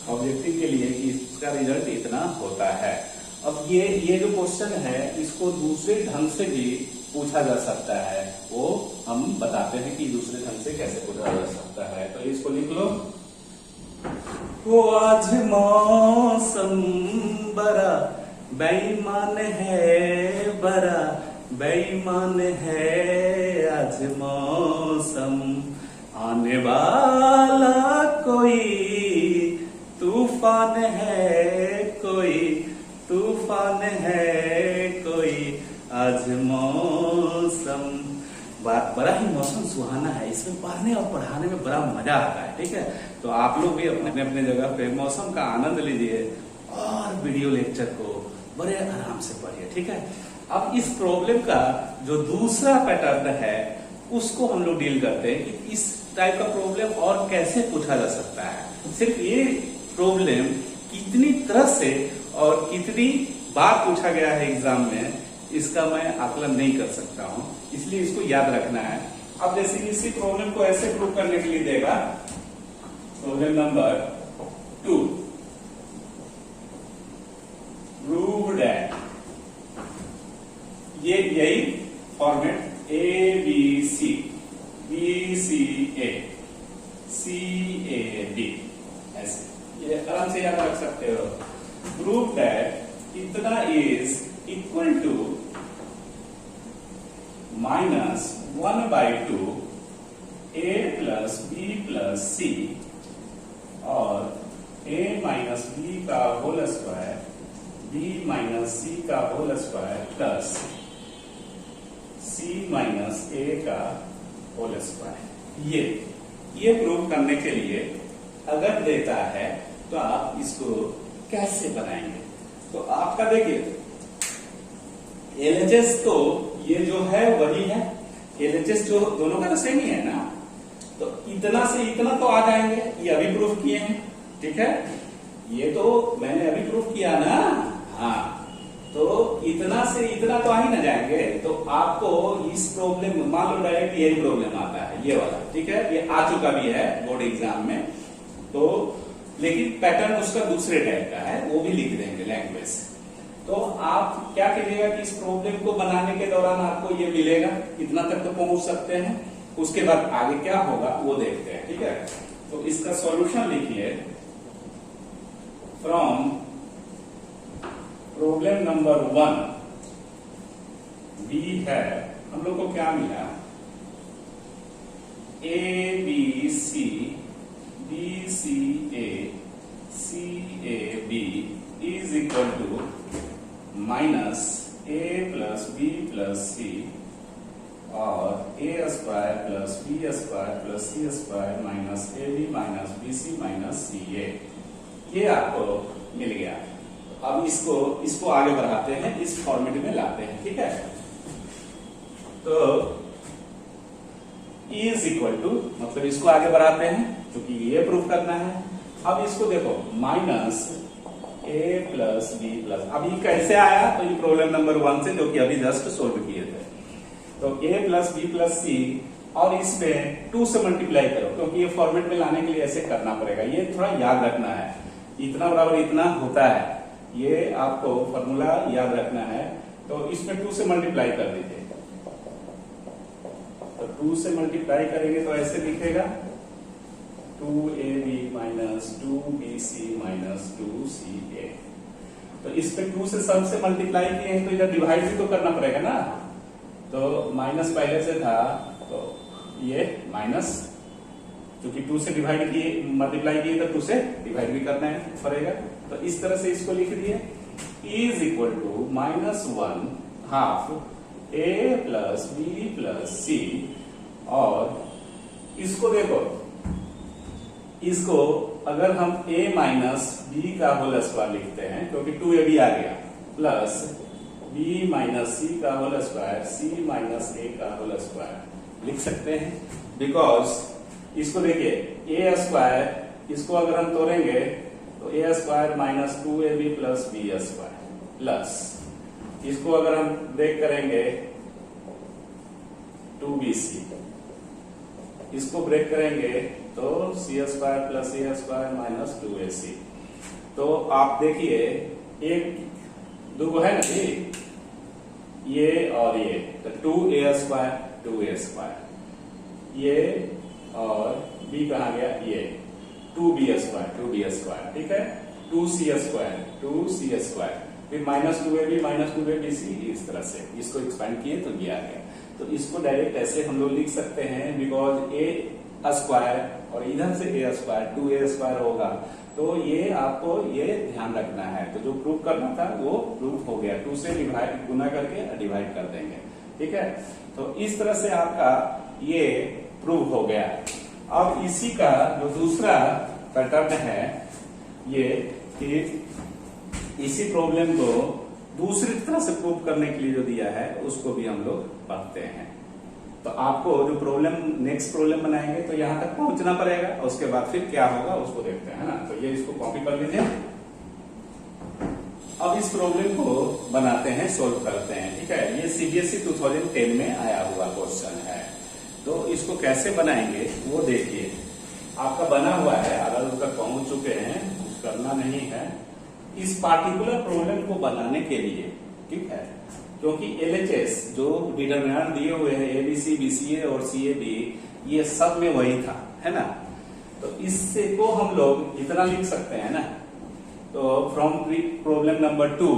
ऑब्जेक्टिव के लिए कि इसका रिजल्ट इतना होता है। अब ये जो क्वेश्चन है इसको दूसरे ढंग से भी पूछा जा सकता है, वो हम बताते हैं कि दूसरे ढंग से कैसे पूछा जा सकता है। तो इसको लिख लो। वो आज मौसम बड़ा बेईमान है, बड़ा बेईमान है आज मौसम, आने वाला कोई तूफान है, कोई तूफान है कोई आज मौसम। बड़ा ही मौसम सुहाना है, इसमें पढ़ने और पढ़ाने में बड़ा मजा आता है। ठीक है, तो आप लोग भी अपने अपने जगह पे मौसम का आनंद लीजिए और वीडियो लेक्चर को बड़े आराम से पढ़िए। ठीक है, अब इस प्रॉब्लम का जो दूसरा पैटर्न है उसको हम लोग डील करते हैं कि इस टाइप का प्रॉब्लम और कैसे पूछा जा सकता है। सिर्फ ये प्रॉब्लम कितनी तरह से और कितनी बार पूछा गया है एग्जाम में, इसका मैं आकलन नहीं कर सकता हूं, इसलिए इसको याद रखना है। अब जैसे इसी प्रॉब्लम को ऐसे प्रूव करने के लिए देगा, प्रॉब्लम नंबर 2, प्रूव दैट, ये यही format A B C A C A B, ऐसे ये आराम से याद रख सकते हो। प्रूव दैट इतना is equal to -1/2 a plus B plus C और a माइनस बी का whole square b minus C का whole square plus c minus a का होल स्क्वायर। ये प्रूव करने के लिए अगर देता है तो आप इसको कैसे बनाएंगे? तो आपका देखिए LHS तो ये जो है वही है, LHS जो दोनों का तो सेम ही है ना, तो इतना से इतना तो आ जाएंगे, ये अभी प्रूफ किए हैं। ठीक है, ये तो मैंने अभी प्रूफ किया ना, हाँ, तो इतना से इतना तो आ ही ना जाएंगे। तो आपको इस प्रॉब्लम, मान लो डायरेक्ट यही प्रॉब्लम आता है, ये वाला। ठीक है, ये आ चुका भी है बोर्ड एग्जाम में, तो लेकिन पैटर्न उसका दूसरे टाइप का है, वो भी लिख देंगे लैंग्वेज से। तो आप क्या कीजिएगा कि इस प्रॉब्लम को बनाने के दौरान आपको ये मिलेगा, इतना तक तो पहुंच सकते हैं, उसके बाद आगे क्या होगा वो देखते हैं। ठीक है, तो इसका सॉल्यूशन लिखिए। फ्रॉम प्रॉब्लम नंबर 1 बी है, हम लोग को क्या मिला, A B C B C A B is equal to minus A plus B plus C और A square plus B square plus C square minus A B minus B C minus C A, ये आपको मिल गया। अब इसको आगे बढ़ाते हैं, इस फॉर्मेट में लाते हैं। ठीक है, तो इज इक्वल टू, मतलब इसको आगे बढ़ाते हैं क्योंकि ये प्रूफ करना है। अब इसको देखो, minus A plus B plus, अब ये कैसे आया, तो ये प्रॉब्लम नंबर 1 से जो कि अभी जस्ट सोल्व किए थे। तो ए प्लस बी प्लस सी और इसमें 2 से मल्टीप्लाई करो, क्योंकि ये फॉर्मेट में लाने के लिए ऐसे करना पड़ेगा। ये थोड़ा याद रखना है, इतना बराबर इतना होता है, ये आपको फॉर्मूला याद रखना है। तो इसमें 2 से मल्टीप्लाई कर दीजिए, तो 2 से मल्टीप्लाई करेंगे तो ऐसे दिखेगा 2ab minus 2bc minus 2ca। तो इस पे 2 से सम से मल्टीप्लाई किए हैं तो इधर डिवाइड भी तो करना पड़ेगा ना, तो माइनस पहले से था तो ये माइनस, क्योंकि 2 से डिवाइड किए मल्टीप्लाई किए तो 2 से डिवाइड भी करना है पड़ेगा। तो इस तरह से इसको लिख दिए, is equal to -1 half A plus B plus C, और इसको देखो, इसको अगर हम a माइनस बी का होल स्क्वायर लिखते हैं, क्योंकि 2ab आ गया, प्लस b माइनस सी का whole square, c minus a का होल स्क्वायर लिख सकते हैं। बिकॉज इसको देखिए, ए स्क्वायर इसको अगर हम तोड़ेंगे तो A square minus 2ab plus B square plus इसको अगर हम ब्रेक करेंगे 2bc, इसको ब्रेक करेंगे तो सी स्क्वायर प्लस ए स्क्वायर माइनस 2ac। तो आप देखिए एक दो है ना ये और ये, तो 2a स्क्वायर 2a स्क्वायर, ये और b कहा गया ये 2b स्क्वायर, ठीक है, 2c स्क्वायर, फिर माइनस 2ab, इस तरह से इसको एक्सपेंड किए तो ये आ गया। तो इसको डायरेक्ट ऐसे हम लोग लिख सकते हैं, बिकॉज a स्क्वायर और इधर से a स्क्वायर 2a स्क्वायर होगा, तो ये आपको ये ध्यान रखना है। तो जो प्रूफ करना था वो प्रूफ हो गया, 2 से डिवाइड गुना करके डिवाइड कर देंगे, ठीक है। तो इस तरह से आपका ये प्रूफ हो गया। अब इसी का जो दूसरा पैटर्न है ये कि इसी प्रॉब्लम को दूसरी तरह से प्रूफ करने के लिए जो दिया है उसको भी हम लोग पढ़ते हैं। तो आपको जो प्रॉब्लम नेक्स्ट प्रॉब्लम बनाएंगे तो यहां तक पहुंचना पड़ेगा, उसके बाद फिर क्या होगा उसको देखते हैं ना। तो ये इसको कॉपी कर लीजिए। अब इस प्रॉब्लम को बनाते हैं, सोल्व करते हैं, ठीक है। ये सीबीएसई 2010 में आया हुआ क्वेश्चन है, तो इसको कैसे बनाएंगे वो देखिए। आपका बना हुआ है, अगर उस तक पहुंच चुके हैं, कुछ करना नहीं है। इस पार्टिकुलर प्रॉब्लम को बनाने के लिए, ठीक है, क्योंकि एलएचएस जो डिटरमिनेंट दिए हुए हैं एबीसी, बीसीए और सीएबी, ये सब में वही था, है ना। तो इससे को हम लोग इतना लिख सकते हैं ना। तो फ्रॉम प्रॉब्लम नंबर 2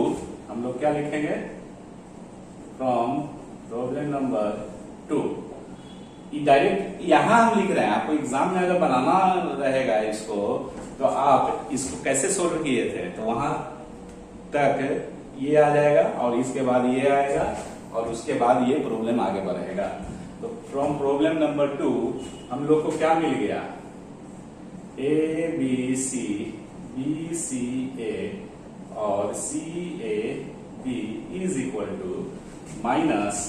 हम लोग क्या लिखेंगे, फ्रॉम प्रॉब्लम नंबर 2 डायरेक्ट यहां हम लिख रहे हैं। आपको एग्जाम में अगर बनाना रहेगा इसको, तो आप इसको कैसे सोल्व किए थे, तो वहां तक ये आ जाएगा और इसके बाद ये आएगा और उसके बाद ये प्रॉब्लम आगे बढ़ेगा। तो फ्रॉम प्रॉब्लम नंबर 2 हम लोग को क्या मिल गया, ए B C, B C A और C A B is equal to minus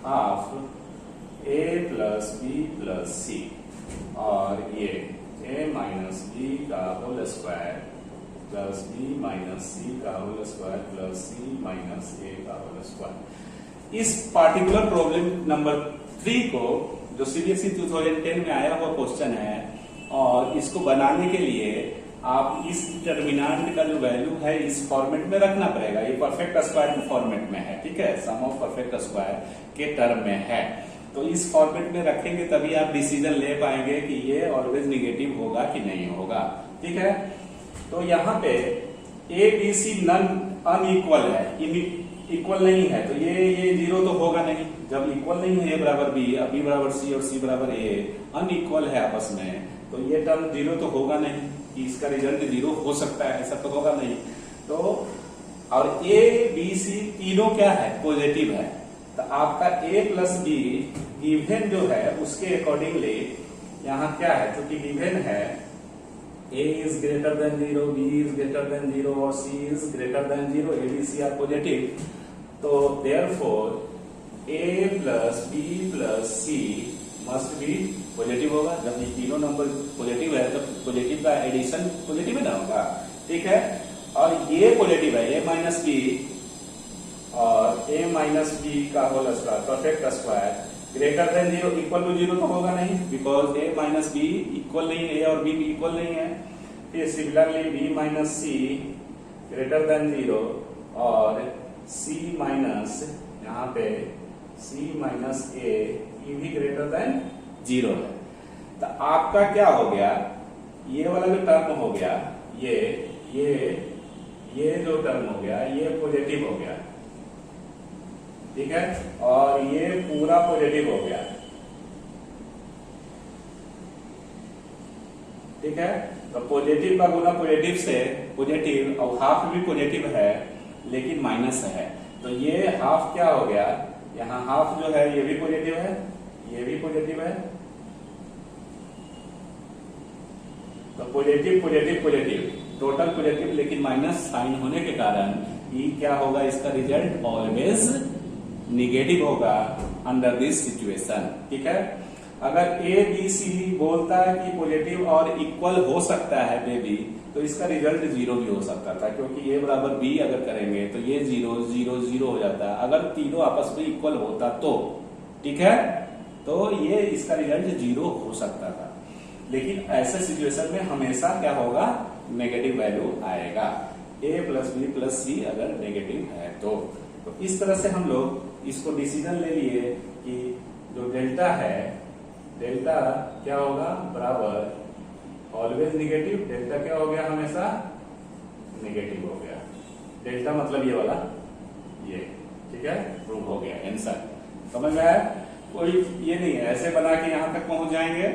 half A plus B plus C, और ये ए माइनस बी का whole square plus B minus C का whole square plus C minus A का whole square. इस particular problem number 3 को जो CBSE 2010 में आया हुआ क्वेश्चन है, और इसको बनाने के लिए आप इस डिटरमिनेंट का जो वैल्यू है इस फॉर्मेट में रखना पड़ेगा। ये परफेक्ट स्क्वायर फॉर्मेट में है, ठीक है, सम ऑफ परफेक्ट स्क्वायर के टर्म में है। तो इस फॉर्मेट में रखेंगे तभी आप डिसीजन ले पाएंगे कि ये ऑलवेज निगेटिव होगा कि नहीं होगा, ठीक है। तो यहाँ पे A B C non unequal है, इक्वल नहीं है, तो ये जीरो तो होगा नहीं। जब इक्वल नहीं है ए बराबर बी, बी बराबर सी और सी बराबर ए अनइक्वल है आपस में, तो ये टर्म जीरो तो होगा नहीं कि इसका रिजल्ट जीरो हो सकता है, ऐसा तो होगा नहीं। तो और ए बी सी तीनों क्या है, पॉजिटिव है। तो आपका ए प्लस बी गिवन जो है उसके अकॉर्डिंगली यहाँ क्या है, क्योंकि गिवन है a is greater than 0, b is greater than 0 और c is greater than 0, a, b, c are positive। तो therefore a plus b plus c must be positive होगा। जब ये तीनों नंबर पॉजिटिव है तो पॉजिटिव का एडिशन पॉजिटिव ना होगा, ठीक है। और ये पॉजिटिव है, a माइनस बी और a माइनस बी का whole square perfect square greater than 0, equal to 0 तो होगा नहीं, because a minus B equal नहीं है, a और b भी इक्वल नहीं है। फिर सिमिलरली b माइनस सी ग्रेटर देन 0 और c माइनस यहाँ पे c माइनस a ये भी ग्रेटर देन 0 है। तो आपका क्या हो गया, ये वाला जो टर्म हो गया, ये जो टर्म हो गया ये पॉजिटिव हो गया, ठीक है, और ये पूरा पॉजिटिव हो गया, ठीक है। तो पॉजिटिव का गुना पॉजिटिव से, पॉजिटिव और हाफ भी पॉजिटिव है लेकिन माइनस है, तो ये हाफ क्या हो गया, यहाँ हाफ जो है ये भी पॉजिटिव है, ये भी पॉजिटिव है। तो positive positive positive total positive, लेकिन माइनस साइन होने के कारण ये क्या होगा, इसका रिजल्ट ऑलवेज निगेटिव होगा अंडर दिस सिचुएशन, ठीक है। अगर ए बी सी बोलता है कि पॉजिटिव और इक्वल हो सकता है बेबी, तो इसका रिजल्ट जीरो भी हो सकता था, क्योंकि ए बराबर बी अगर करेंगे तो ये जीरो जीरो जीरो हो जाता है, अगर तीनों आपस में इक्वल होता तो। ठीक है, तो ये इसका रिजल्ट जीरो हो सकता था, लेकिन ऐसे सिचुएशन में हमेशा क्या होगा, नेगेटिव वैल्यू आएगा, ए प्लस बी प्लस सी अगर नेगेटिव है तो इस तरह से हम लोग इसको डिसीजन ले लिए कि जो डेल्टा है, डेल्टा क्या होगा, बराबर ऑलवेज निगेटिव, डेल्टा क्या हो गया, हमेशा निगेटिव हो गया, डेल्टा मतलब ये वाला, ये ठीक है, प्रूव हो गया आंसर। समझ में आया? कोई ये नहीं है, ऐसे बना के यहां तक पहुंच जाएंगे।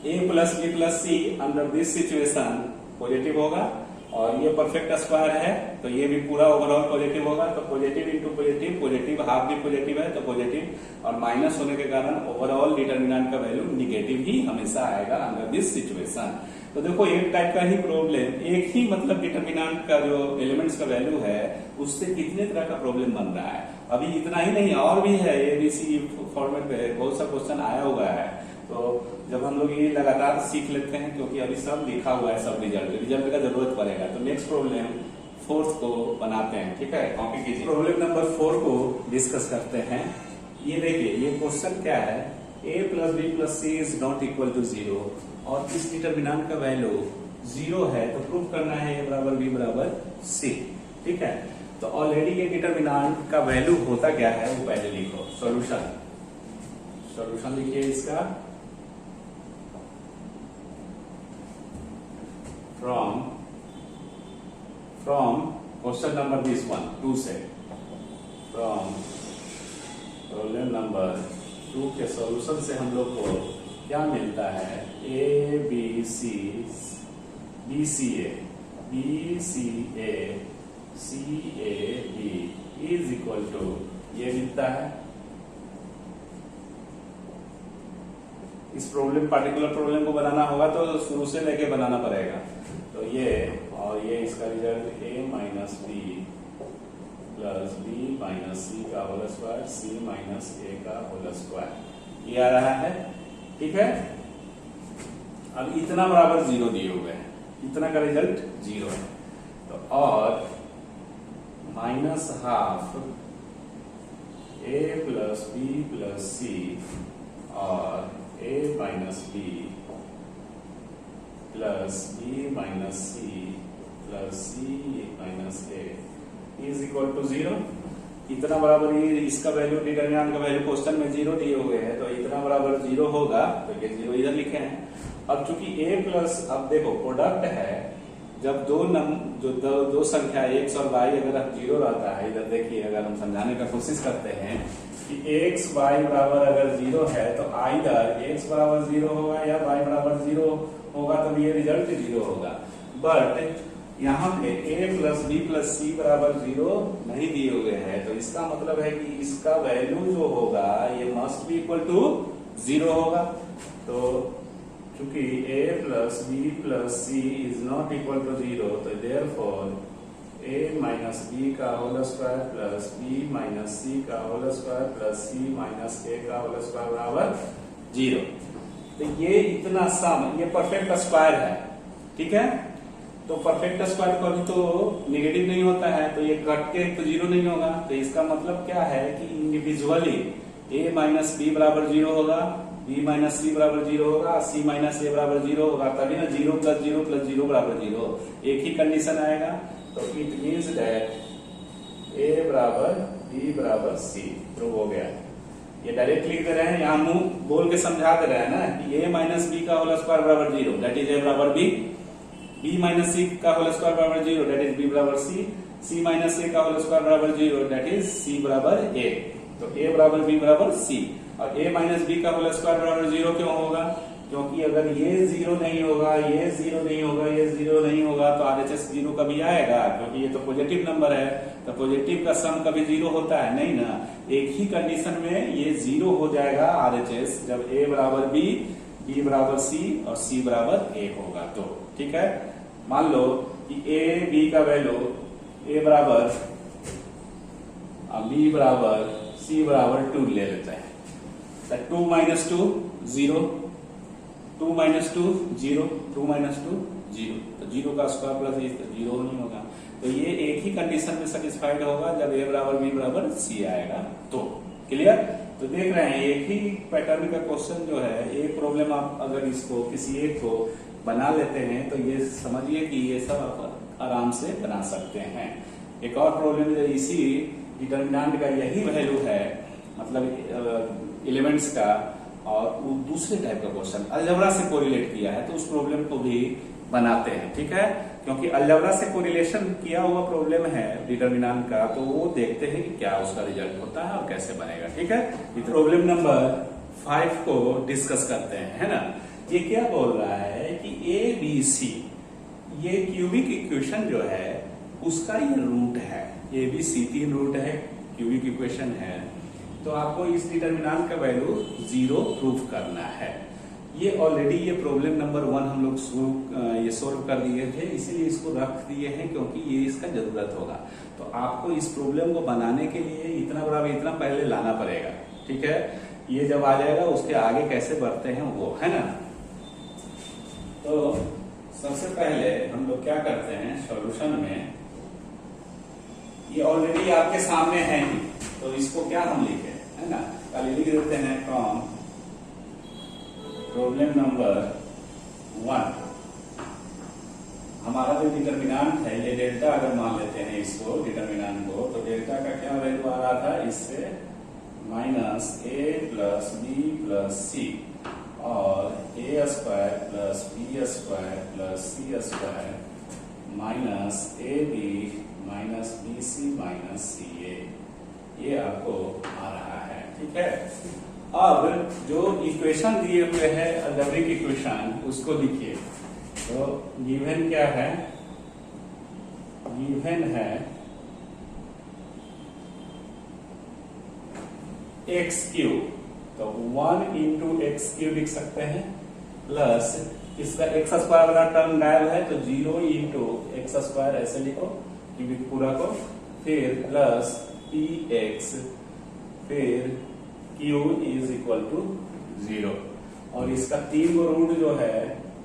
A plus B plus C under this situation positive होगा, और ये परफेक्ट स्क्वायर है तो ये भी पूरा ओवरऑल पॉजिटिव होगा, तो positive into positive, positive half भी पॉजिटिव है तो पॉजिटिव, और माइनस होने के कारण ओवरऑल डिटर्मिनेंट का वैल्यू निगेटिव ही हमेशा आएगा अंडर दिस सिचुएशन। तो देखो एक टाइप का ही प्रॉब्लम, एक ही मतलब डिटर्मिनेंट का जो एलिमेंट्स का वैल्यू है उससे कितने तरह का प्रॉब्लम बन रहा है। अभी इतना ही नहीं, और भी है, एबीसी फॉर्मेट पे बहुत सा क्वेश्चन आया हुआ है, तो जब हम लोग ये लगातार सीख लेते हैं, क्योंकि अभी सब लिखा हुआ है, सब रिजल्ट का जरूरत पड़ेगा। तो नेक्स्ट प्रॉब्लम 4 को बनाते हैं, ठीक है, कॉपी कीजिए। प्रॉब्लम नंबर 4 को डिस्कस करते हैं। ये देखिए, ये क्वेश्चन क्या है, a plus B plus C is not equal to 0, और इस डिटर्मिनेंट का वैल्यू 0 है, तो प्रूव करना है a बराबर b बराबर c। ठीक है, तो ऑलरेडी ये डिटर्मिनेंट का वैल्यू होता क्या है वो पहले लिखो। सॉल्यूशन लिखिए इसका, from question number this one 2 से, फ्रॉम प्रॉब्लम नंबर 2 के सॉल्यूशन से हम लोग को क्या मिलता है, A B C B C A C A B is equal to, ये मिलता है। इस प्रॉब्लम पार्टिकुलर प्रॉब्लम को बनाना होगा तो शुरू से लेके बनाना पड़ेगा। तो ये और ये इसका result a minus B plus B minus C का whole square, C minus A का होल स्क्वायर, ये आ रहा है। ठीक है, अब इतना बराबर 0 दिए हुए हैं, इतना का रिजल्ट 0 है, तो और minus half a plus B plus C और a minus B plus B minus C plus C minus A is equal to 0। इतना बराबर ये इसका वैल्यू, डिटर्मिनेंट का वैल्यू क्वेश्चन में 0 दिए हुए हैं, तो इतना बराबर 0 होगा, तो ये 0 इधर लिखे हैं। अब चूंकि a प्लस, अब देखो प्रोडक्ट है, जब दो संख्या x और y अगर 0 रहता है, इधर देखिए अगर हम समझाने का कोशिश करते हैं कि x y बराबर अगर 0 है तो आइदर x बराबर 0 होगा या y बराबर 0 होगा, तो ये रिजल्ट 0 होगा। बट यहाँ पे a plus B plus C बराबर 0 नहीं दिए हुए हैं, तो इसका मतलब है कि इसका वैल्यू जो होगा ये मस्ट बी इक्वल टू 0 होगा। तो चूंकि a plus B plus C is not equal to 0, तो देयरफॉर a माइनस बी का whole square plus b minus C का whole square plus c minus a का होल स्क्वायर बराबर 0। तो ये इतना सम, ये परफेक्ट स्क्वायर है। ठीक है, तो परफेक्ट स्क्वायर कभी तो नेगेटिव नहीं होता है, तो ये कट के तो 0 नहीं होगा। तो इसका मतलब क्या है कि इंडिविजुअली a माइनस बी बराबर 0 होगा, b माइनस सी बराबर 0 होगा, c माइनस ए बराबर 0 होगा, तभी ना 0 प्लस 0 प्लस 0 बराबर 0, एक ही कंडीशन आएगा। तो इट मीन्स दैट a बराबर b बराबर c प्रूव हो गया। ये डायरेक्ट लिख दे रहे हैं, यहाँ मुंह बोल के समझा दे रहे हैं ना कि a माइनस बी का होल स्क्वायर बराबर 0, दैट इज a बराबर b, b माइनस सी का होल स्क्वायर बराबर 0, दैट इज b बराबर c, c माइनस a का होल स्क्वायर बराबर 0, दैट इज c बराबर a। तो a बराबर b बराबर c, और a माइनस b का होल स्क्वायर बराबर 0 क्यों होगा, क्योंकि अगर ये 0 नहीं होगा, ये 0 नहीं होगा, ये 0 नहीं होगा, तो RHS 0 कभी आएगा, क्योंकि ये तो पॉजिटिव नंबर है, तो पॉजिटिव का सम कभी 0 होता है नहीं ना। एक ही कंडीशन में ये 0 हो जाएगा RHS, जब a बराबर b, b बराबर c और c बराबर a होगा। तो ठीक है, मान लो कि a b का वैल्यू a बराबर b बराबर c बराबर 2 ले लेते हैं। 2 माइनस 2 0, 2 माइनस 2 0, 2 माइनस 2 0, तो 0 का स्क्वायर प्लस 0 नहीं होगा। तो ये एक ही कंडीशन में सेटिस्फाइड होगा जब a बराबर b बराबर c आएगा। तो क्लियर? तो देख रहे हैं एक ही पैटर्न का क्वेश्चन जो है, एक प्रॉब्लम आप अगर इसको किसी एक को बना लेते हैं तो ये समझिए कि ये सब आप आराम से बना सकते हैं। एक और प्रॉब्लम जो इसी डिटर्मिनेंट का यही वैल्यू है, मतलब एलिमेंट्स का, और वो दूसरे टाइप का क्वेश्चन अलजेब्रा से कोरिलेट किया है, तो उस प्रॉब्लम को भी बनाते हैं। ठीक है, क्योंकि अलजेब्रा से कोरिलेशन किया हुआ प्रॉब्लम है डिटर्मिनेंट का, तो वो देखते हैं कि क्या उसका रिजल्ट होता है और कैसे बनेगा। ठीक है, प्रॉब्लम नंबर 5 को डिस्कस करते हैं, है ना। ये क्या बोल रहा है कि ए बी सी ये क्यूबिक इक्वेशन जो है उसका ये रूट है। ए बी सी 3 रूट है, क्यूबिक इक्वेशन है, तो आपको इस डिटर्मिनेंट का वैल्यू 0 प्रूफ करना है। ये ऑलरेडी ये प्रॉब्लम नंबर 1 हम लोग ये सोल्व कर दिए थे, इसीलिए इसको रख दिए हैं क्योंकि ये इसका जरूरत होगा। तो आपको इस प्रॉब्लम को बनाने के लिए इतना बड़ा इतना पहले लाना पड़ेगा। ठीक है, ये जब आ जाएगा उसके आगे कैसे बढ़ते हैं वो, है ना। तो सबसे पहले हम लोग क्या करते हैं सॉल्यूशन में, ये ऑलरेडी आपके सामने है ही, तो इसको क्या हम लिखे, है ना, खाली लिख देते हैं फ्रॉम प्रॉब्लम नंबर 1। हमारा जो डिटर्मिनेंट है ये डेल्टा, अगर मान लेते हैं इसको डिटर्मिनेंट को, तो डेल्टा का क्या वैल्यू आ रहा था इससे minus a plus B plus C और a square plus B square plus C square minus A B minus B C minus C A, ये आपको आ रहा है। ठीक है, अब जो इक्वेशन दिए हुए हैं अलजेब्रिक इक्वेशन उसको लिखिए। तो गिवन क्या है, गिवन है एक्स क्यूब, तो 1 इंटू एक्स क्यूब लिख सकते हैं, प्लस इसका एक्स स्क्वायर वाला टर्म गायब है तो 0 इंटू एक्स स्क्वायर ऐसे लिखो क्यूबिक पूरा को, फिर प्लस पी एक्स, फिर Q इज इक्वल टू 0, और इसका 3 गो रूट जो है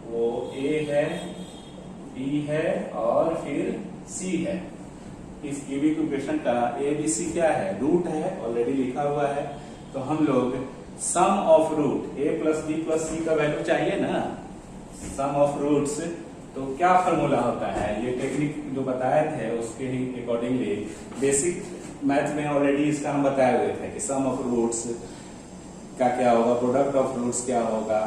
वो A है, B है और फिर C है। इस क्यूबिक इक्वेशन का ABC क्या है, रूट है, ऑलरेडी लिखा हुआ है। तो हम लोग sum of root A plus B plus C का वैल्यू चाहिए ना, सम ऑफ रूट्स, तो क्या फॉर्मूला होता है, ये टेक्निक जो बताए थे उसके ही अकॉर्डिंगली बेसिक मैथ में ऑलरेडी इसका हम बताए हुए थे कि सम ऑफ रूट्स का क्या होगा, प्रोडक्ट ऑफ रूट्स क्या होगा,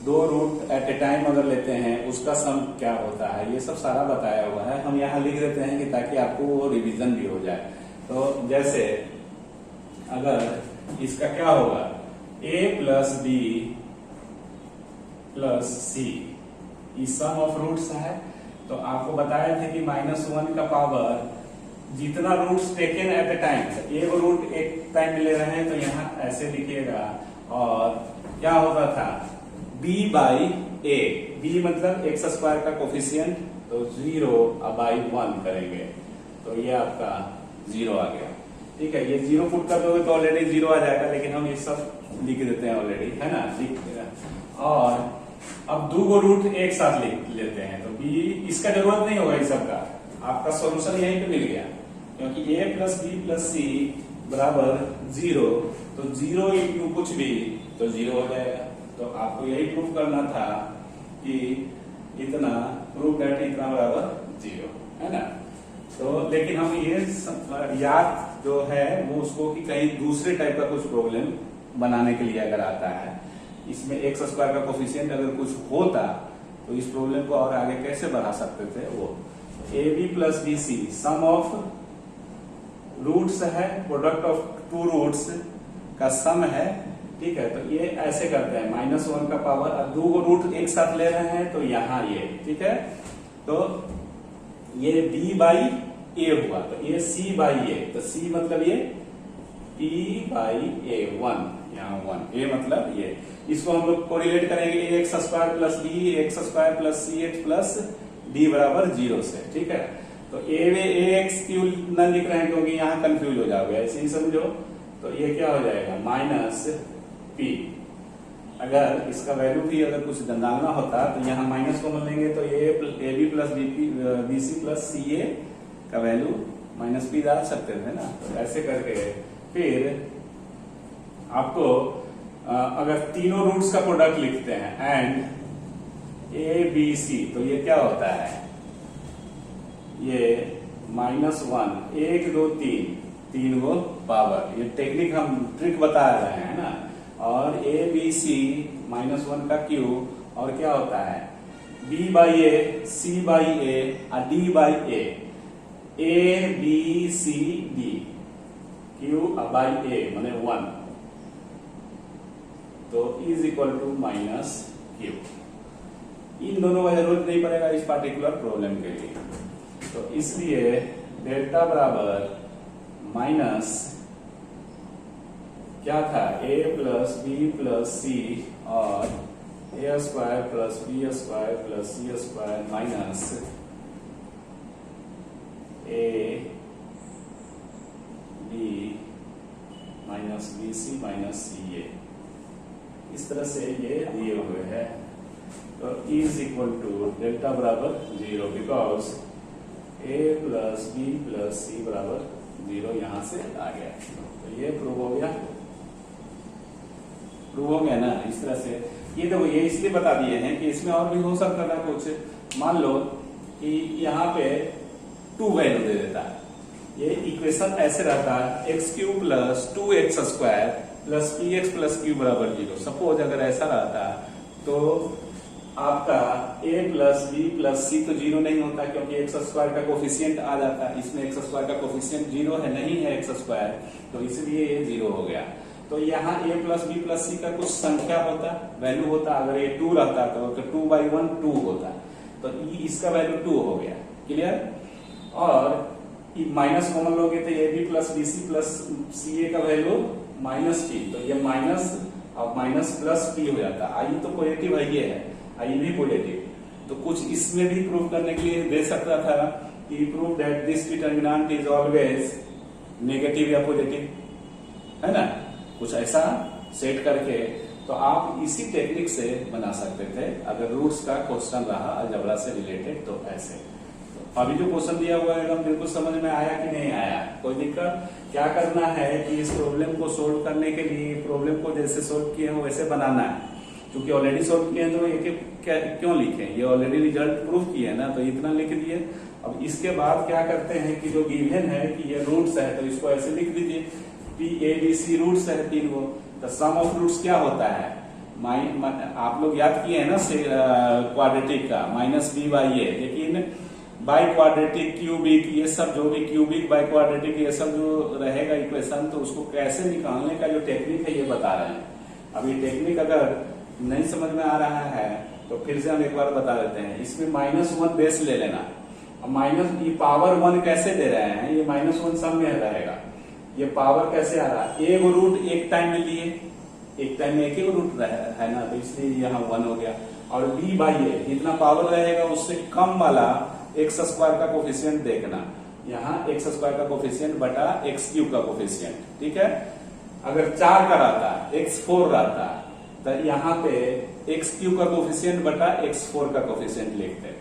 2 रूट एट ए टाइम अगर लेते हैं उसका सम क्या होता है, ये सब सारा बताया हुआ है। हम यहाँ लिख देते हैं कि ताकि आपको वो रिवीजन भी हो जाए। तो जैसे अगर इसका क्या होगा, a plus B plus C, sum of roots है, तो आपको बताए थे कि -1 का पावर जितना roots taken at a time, एक रूट एक टाइम में ले रहे हैं तो यहाँ ऐसे लिखिएगा, और क्या होता था b बाई a, b मतलब एक्स स्क्वायर का कोफिशिएंट, तो 0 बाई 1 करेंगे तो ये आपका 0 आ गया। ठीक है, ये 0 पुट कर दोगे तो ऑलरेडी 0 आ जाएगा, लेकिन हम ये सब लिख देते हैं ऑलरेडी, है ना, लिख देगा। और अब 2 गो रूट एक साथ लिख लेते हैं, तो b इसका जरूरत नहीं होगा, इस सब का आपका सॉल्यूशन यहीं पे मिल गया, क्योंकि a plus B plus C बराबर 0, तो 0 इंटू कुछ भी तो 0 हो जाएगा। तो आपको यही प्रूफ करना था कि इतना प्रूफ दैट इतना बराबर 0, है ना। तो लेकिन हम ये याद जो है वो उसको कि कहीं दूसरे टाइप का कुछ प्रॉब्लम बनाने के लिए अगर आता है, इसमें एक्स स्क्वायर का कोफिशिएंट अगर कुछ होता तो इस प्रॉब्लम को और आगे कैसे बढ़ा सकते थे। वो A B plus B C sum of roots है, प्रोडक्ट ऑफ 2 रूट्स का सम है। ठीक है, तो ये ऐसे करते हैं, -1 का पावर, अब 2 गो रूट एक साथ ले रहे हैं तो यहाँ ये, ठीक है, तो ये b बाई a हुआ, तो ये c बाई a, तो c मतलब ये p बाई a 1, यहाँ 1, a मतलब ये, इसको हम लोग कोरिलेट करेंगे X square plus B X square plus C X plus D बराबर 0 से। ठीक है, तो ए में ए एक्स क्यू न लिख रहे हैं क्योंकि यहाँ कंफ्यूज हो जाओगे, ऐसे ही समझो। तो ये क्या हो जाएगा, माइनस पी। अगर इसका वैल्यू भी अगर कुछ डालना होता तो यहाँ माइनस कॉमन लेंगे तो A B plus B C plus C A का वैल्यू माइनस पी डाल सकते थे ना। तो ऐसे करके फिर आपको अगर तीनों रूट्स का प्रोडक्ट लिखते हैं एंड ए बी सी, तो ये क्या होता है, ये -1 1 2 3 तीन गो पावर। ये टेक्निक हम ट्रिक बता रहे हैं ना। और ए बी सी -1 का क्यूब और क्या होता है B by A C by A और D by A B C D Q by A माने 1 तो is equal to minus Q. इन दोनों का जरूरत नहीं पड़ेगा इस पार्टिकुलर प्रॉब्लम के लिए। तो इसलिए डेल्टा बराबर माइनस क्या था A plus B plus C और A square plus B square plus C square minus A B minus B C minus C A, इस तरह से ये दिए हुए हैं। तो इज इक्वल टू डेल्टा बराबर 0 because A plus B plus C बराबर 0 यहां से आ गया। तो ये प्रूव हो गया, प्रूव हो गया ना इस तरह से। ये देखो ये इसलिए बता दिए हैं कि इसमें और भी हो सकता था कुछ। मान लो कि यहाँ पे 2 वैल्यू दे देता है, ये इक्वेशन ऐसे रहता है x cube plus 2x square plus P x plus Q बराबर 0। सपोज अगर ऐसा रहता तो आपका a प्लस बी प्लस सी तो 0 नहीं होता क्योंकि एक्स स्क्वायर का कोफिशियंट आ जाता है। इसमें एक्स स्क्वायर का कोफिशियंट 0 है, नहीं है एक्स स्क्वायर, तो इसलिए ये 0 हो गया। तो यहाँ a प्लस बी प्लस सी का कुछ संख्या होता, वैल्यू होता। अगर ये 2 रहता तो 2/1 2 होता, तो इसका वैल्यू 2 हो गया। क्लियर। और माइनस कॉमन लोगे तो A B plus B C plus C A का वैल्यू -t, तो ये माइनस और माइनस प्लस t हो जाता। आई तो पॉजिटिव है, ये है आई भी पॉजिटिव। तो कुछ इसमें भी प्रूव करने के लिए दे सकता था कि prove that this determinant is always negative या पॉजिटिव, है ना। कुछ ऐसा सेट करके तो आप इसी टेक्निक से बना सकते थे अगर रूट्स का क्वेश्चन रहा अलजेब्रा से रिलेटेड। तो ऐसे तो अभी जो क्वेश्चन दिया हुआ है एकदम बिल्कुल समझ में आया कि नहीं आया, कोई दिक्कत। क्या करना है कि इस प्रॉब्लम को सोल्व करने के लिए प्रॉब्लम को जैसे सोल्व किए हो वैसे बनाना है। क्योंकि ऑलरेडी सोल्व किए हैं तो ये क्यों लिखे, ये ऑलरेडी रिजल्ट प्रूव किए ना, तो इतना लिख दिए। अब इसके बाद क्या करते हैं कि जो गिवन है कि ये रूट्स है तो इसको ऐसे लिख दीजिए P A B C roots है 3 गो। तो सम ऑफ रूट्स क्या होता है, आप लोग याद किए हैं ना क्वाड्रेटिक का -b/a, लेकिन बाई क्वाड्रेटिक क्यूबिक ये सब जो भी क्यूबिक बाई क्वाड्रेटिक ये सब जो रहेगा इक्वेशन, तो उसको कैसे निकालने का जो टेक्निक है ये बता रहे हैं। अब ये टेक्निक अगर नहीं समझ में आ रहा है तो फिर से हम एक बार बता देते हैं। इसमें -1 बेस ले लेना। अब माइनस ये पावर 1 कैसे दे रहे हैं, ये -1 सब में रहेगा। ये पावर कैसे आ रहा है, एक रूट एक टाइम में लिए, एक टाइम में एक ही रूट है ना, तो इसलिए यहाँ 1 हो गया। और b/a जितना पावर रहेगा उससे कम वाला एक्स स्क्वायर का कोफिशियंट देखना। यहाँ एक्स स्क्वायर का कोफिशियंट बटा एक्स क्यूब का कोफिशियंट, ठीक है। अगर 4 का रहता x4 रहता तो यहाँ पे एक्स क्यूब का कोफिशियंट बटा x4 का कोफिशियंट लिखते।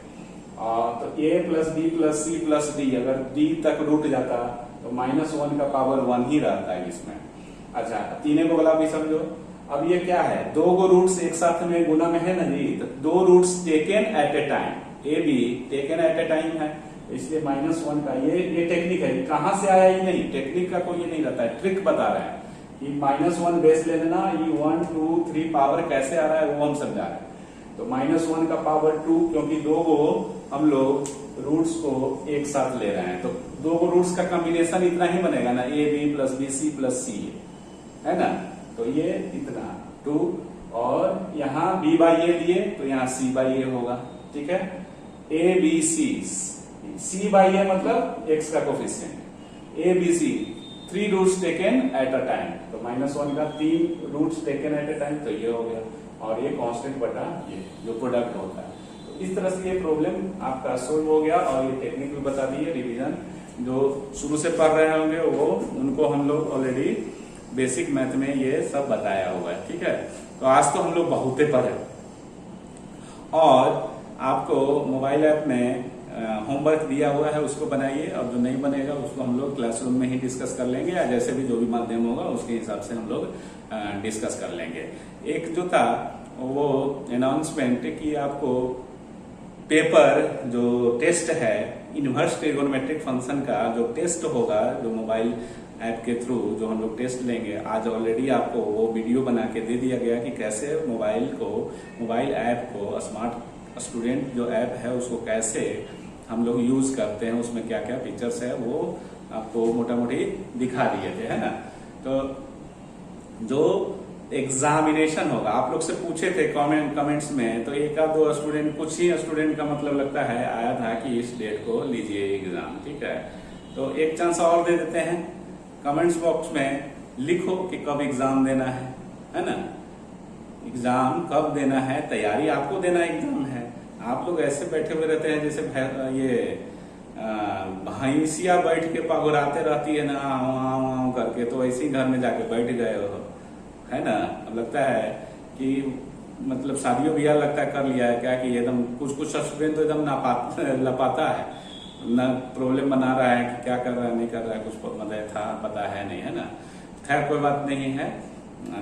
तो a plus B plus C plus D, अगर d तक रूट जाता तो -1 का पावर 1 ही रहता है इसमें। अच्छा, तीनों को वाला भी समझो। अब ये क्या है, 2 गो रूट्स एक साथ में गुना में है ना जी, तो 2 roots taken at a time, A B taken at a time है, इसलिए -1 का ये टेक्निक है। कहां से आया ये नहीं, टेक्निक का कोई ये नहीं रहता है, ट्रिक बता रहे हैं कि -1 बेस ले लेना, ये 1 2 3 पावर कैसे आ रहा है वो हम समझा रहे हैं। तो -1 का पावर 2, क्योंकि 2 गो हम लोग रूट्स को एक साथ ले रहे हैं, तो 2 गो रूट्स का कॉम्बिनेशन इतना ही बनेगा ना, A B plus B C plus C, है ना। तो ये इतना 2 और यहाँ b/a लिए तो यहाँ c/a होगा, ठीक है। a b c, c/a मतलब x का coefficient, a b c 3 roots taken at a time, तो -1 का 3 roots taken at a time, तो ये हो गया। और ये कांस्टेंट बटा ये जो प्रोडक्ट होता है। तो इस तरह से ये प्रॉब्लम आपका सोल्व हो गया। और ये टेक्निक भी बता दी है, रिवीजन जो शुरू से पढ़ रहे होंगे वो उनको हम लोग ऑलरेडी बेसिक मैथ में ये सब बताया हुआ है। ठीक है, तो आज तो हम लोग बहुते पढ़े और आपको मोबाइल ऐप में होमवर्क दिया हुआ है, उसको बनाइए, और जो नहीं बनेगा उसको हम लोग क्लासरूम में ही डिस्कस कर लेंगे, या जैसे भी जो भी माध्यम होगा उसके हिसाब से हम लोग डिस्कस कर लेंगे। एक जो था वो अनाउंसमेंट कि आपको पेपर जो टेस्ट है इनवर्स ट्रिगोनोमेट्रिक फंक्शन का जो टेस्ट होगा, जो मोबाइल ऐप के थ्रू जो हम लोग टेस्ट लेंगे, आज ऑलरेडी आपको वो वीडियो बना के दे दिया गया कि कैसे मोबाइल ऐप को स्मार्ट स्टूडेंट जो ऐप है उसको कैसे हम लोग यूज करते हैं, उसमें क्या क्या फीचर्स है वो आपको मोटा मोटी दिखा दिए थे, है ना। तो जो एग्जामिनेशन होगा, आप लोग से पूछे थे कमेंट्स में, तो एक आध दो स्टूडेंट, कुछ ही स्टूडेंट का मतलब लगता है आया था कि इस डेट को लीजिए एग्जाम। ठीक है, तो एक चांस और दे देते हैं, कमेंट्स बॉक्स में लिखो कि कब एग्जाम देना है ना। एग्जाम कब देना है, तैयारी आपको देना एग्जाम है। आप लोग ऐसे बैठे हुए रहते हैं जैसे ये भैंसिया बैठ के पगुराते रहती है ना, आव करके, तो ऐसे ही घर में जाके बैठ गए हो, है ना। अब लगता है कि मतलब शादियों ब्याह लगता है कर लिया है क्या, कि एकदम कुछ स्टूडेंट तो एकदम लपाता है, न प्रॉब्लम बना रहा है कि क्या कर रहा है नहीं कर रहा है, कुछ मतलब था पता है नहीं, है ना। खैर कोई बात नहीं है,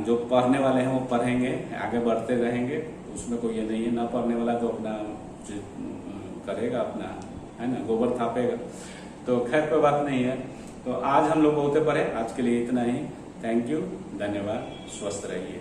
जो पढ़ने वाले हैं वो पढ़ेंगे, आगे बढ़ते रहेंगे, उसमें कोई ये नहीं है। ना पढ़ने वाला तो अपना करेगा अपना, है ना, गोबर थापेगा। तो खैर कोई बात नहीं है। तो आज हम लोग बहुते पढ़े, आज के लिए इतना ही। थैंक यू, धन्यवाद, स्वस्थ रहिए।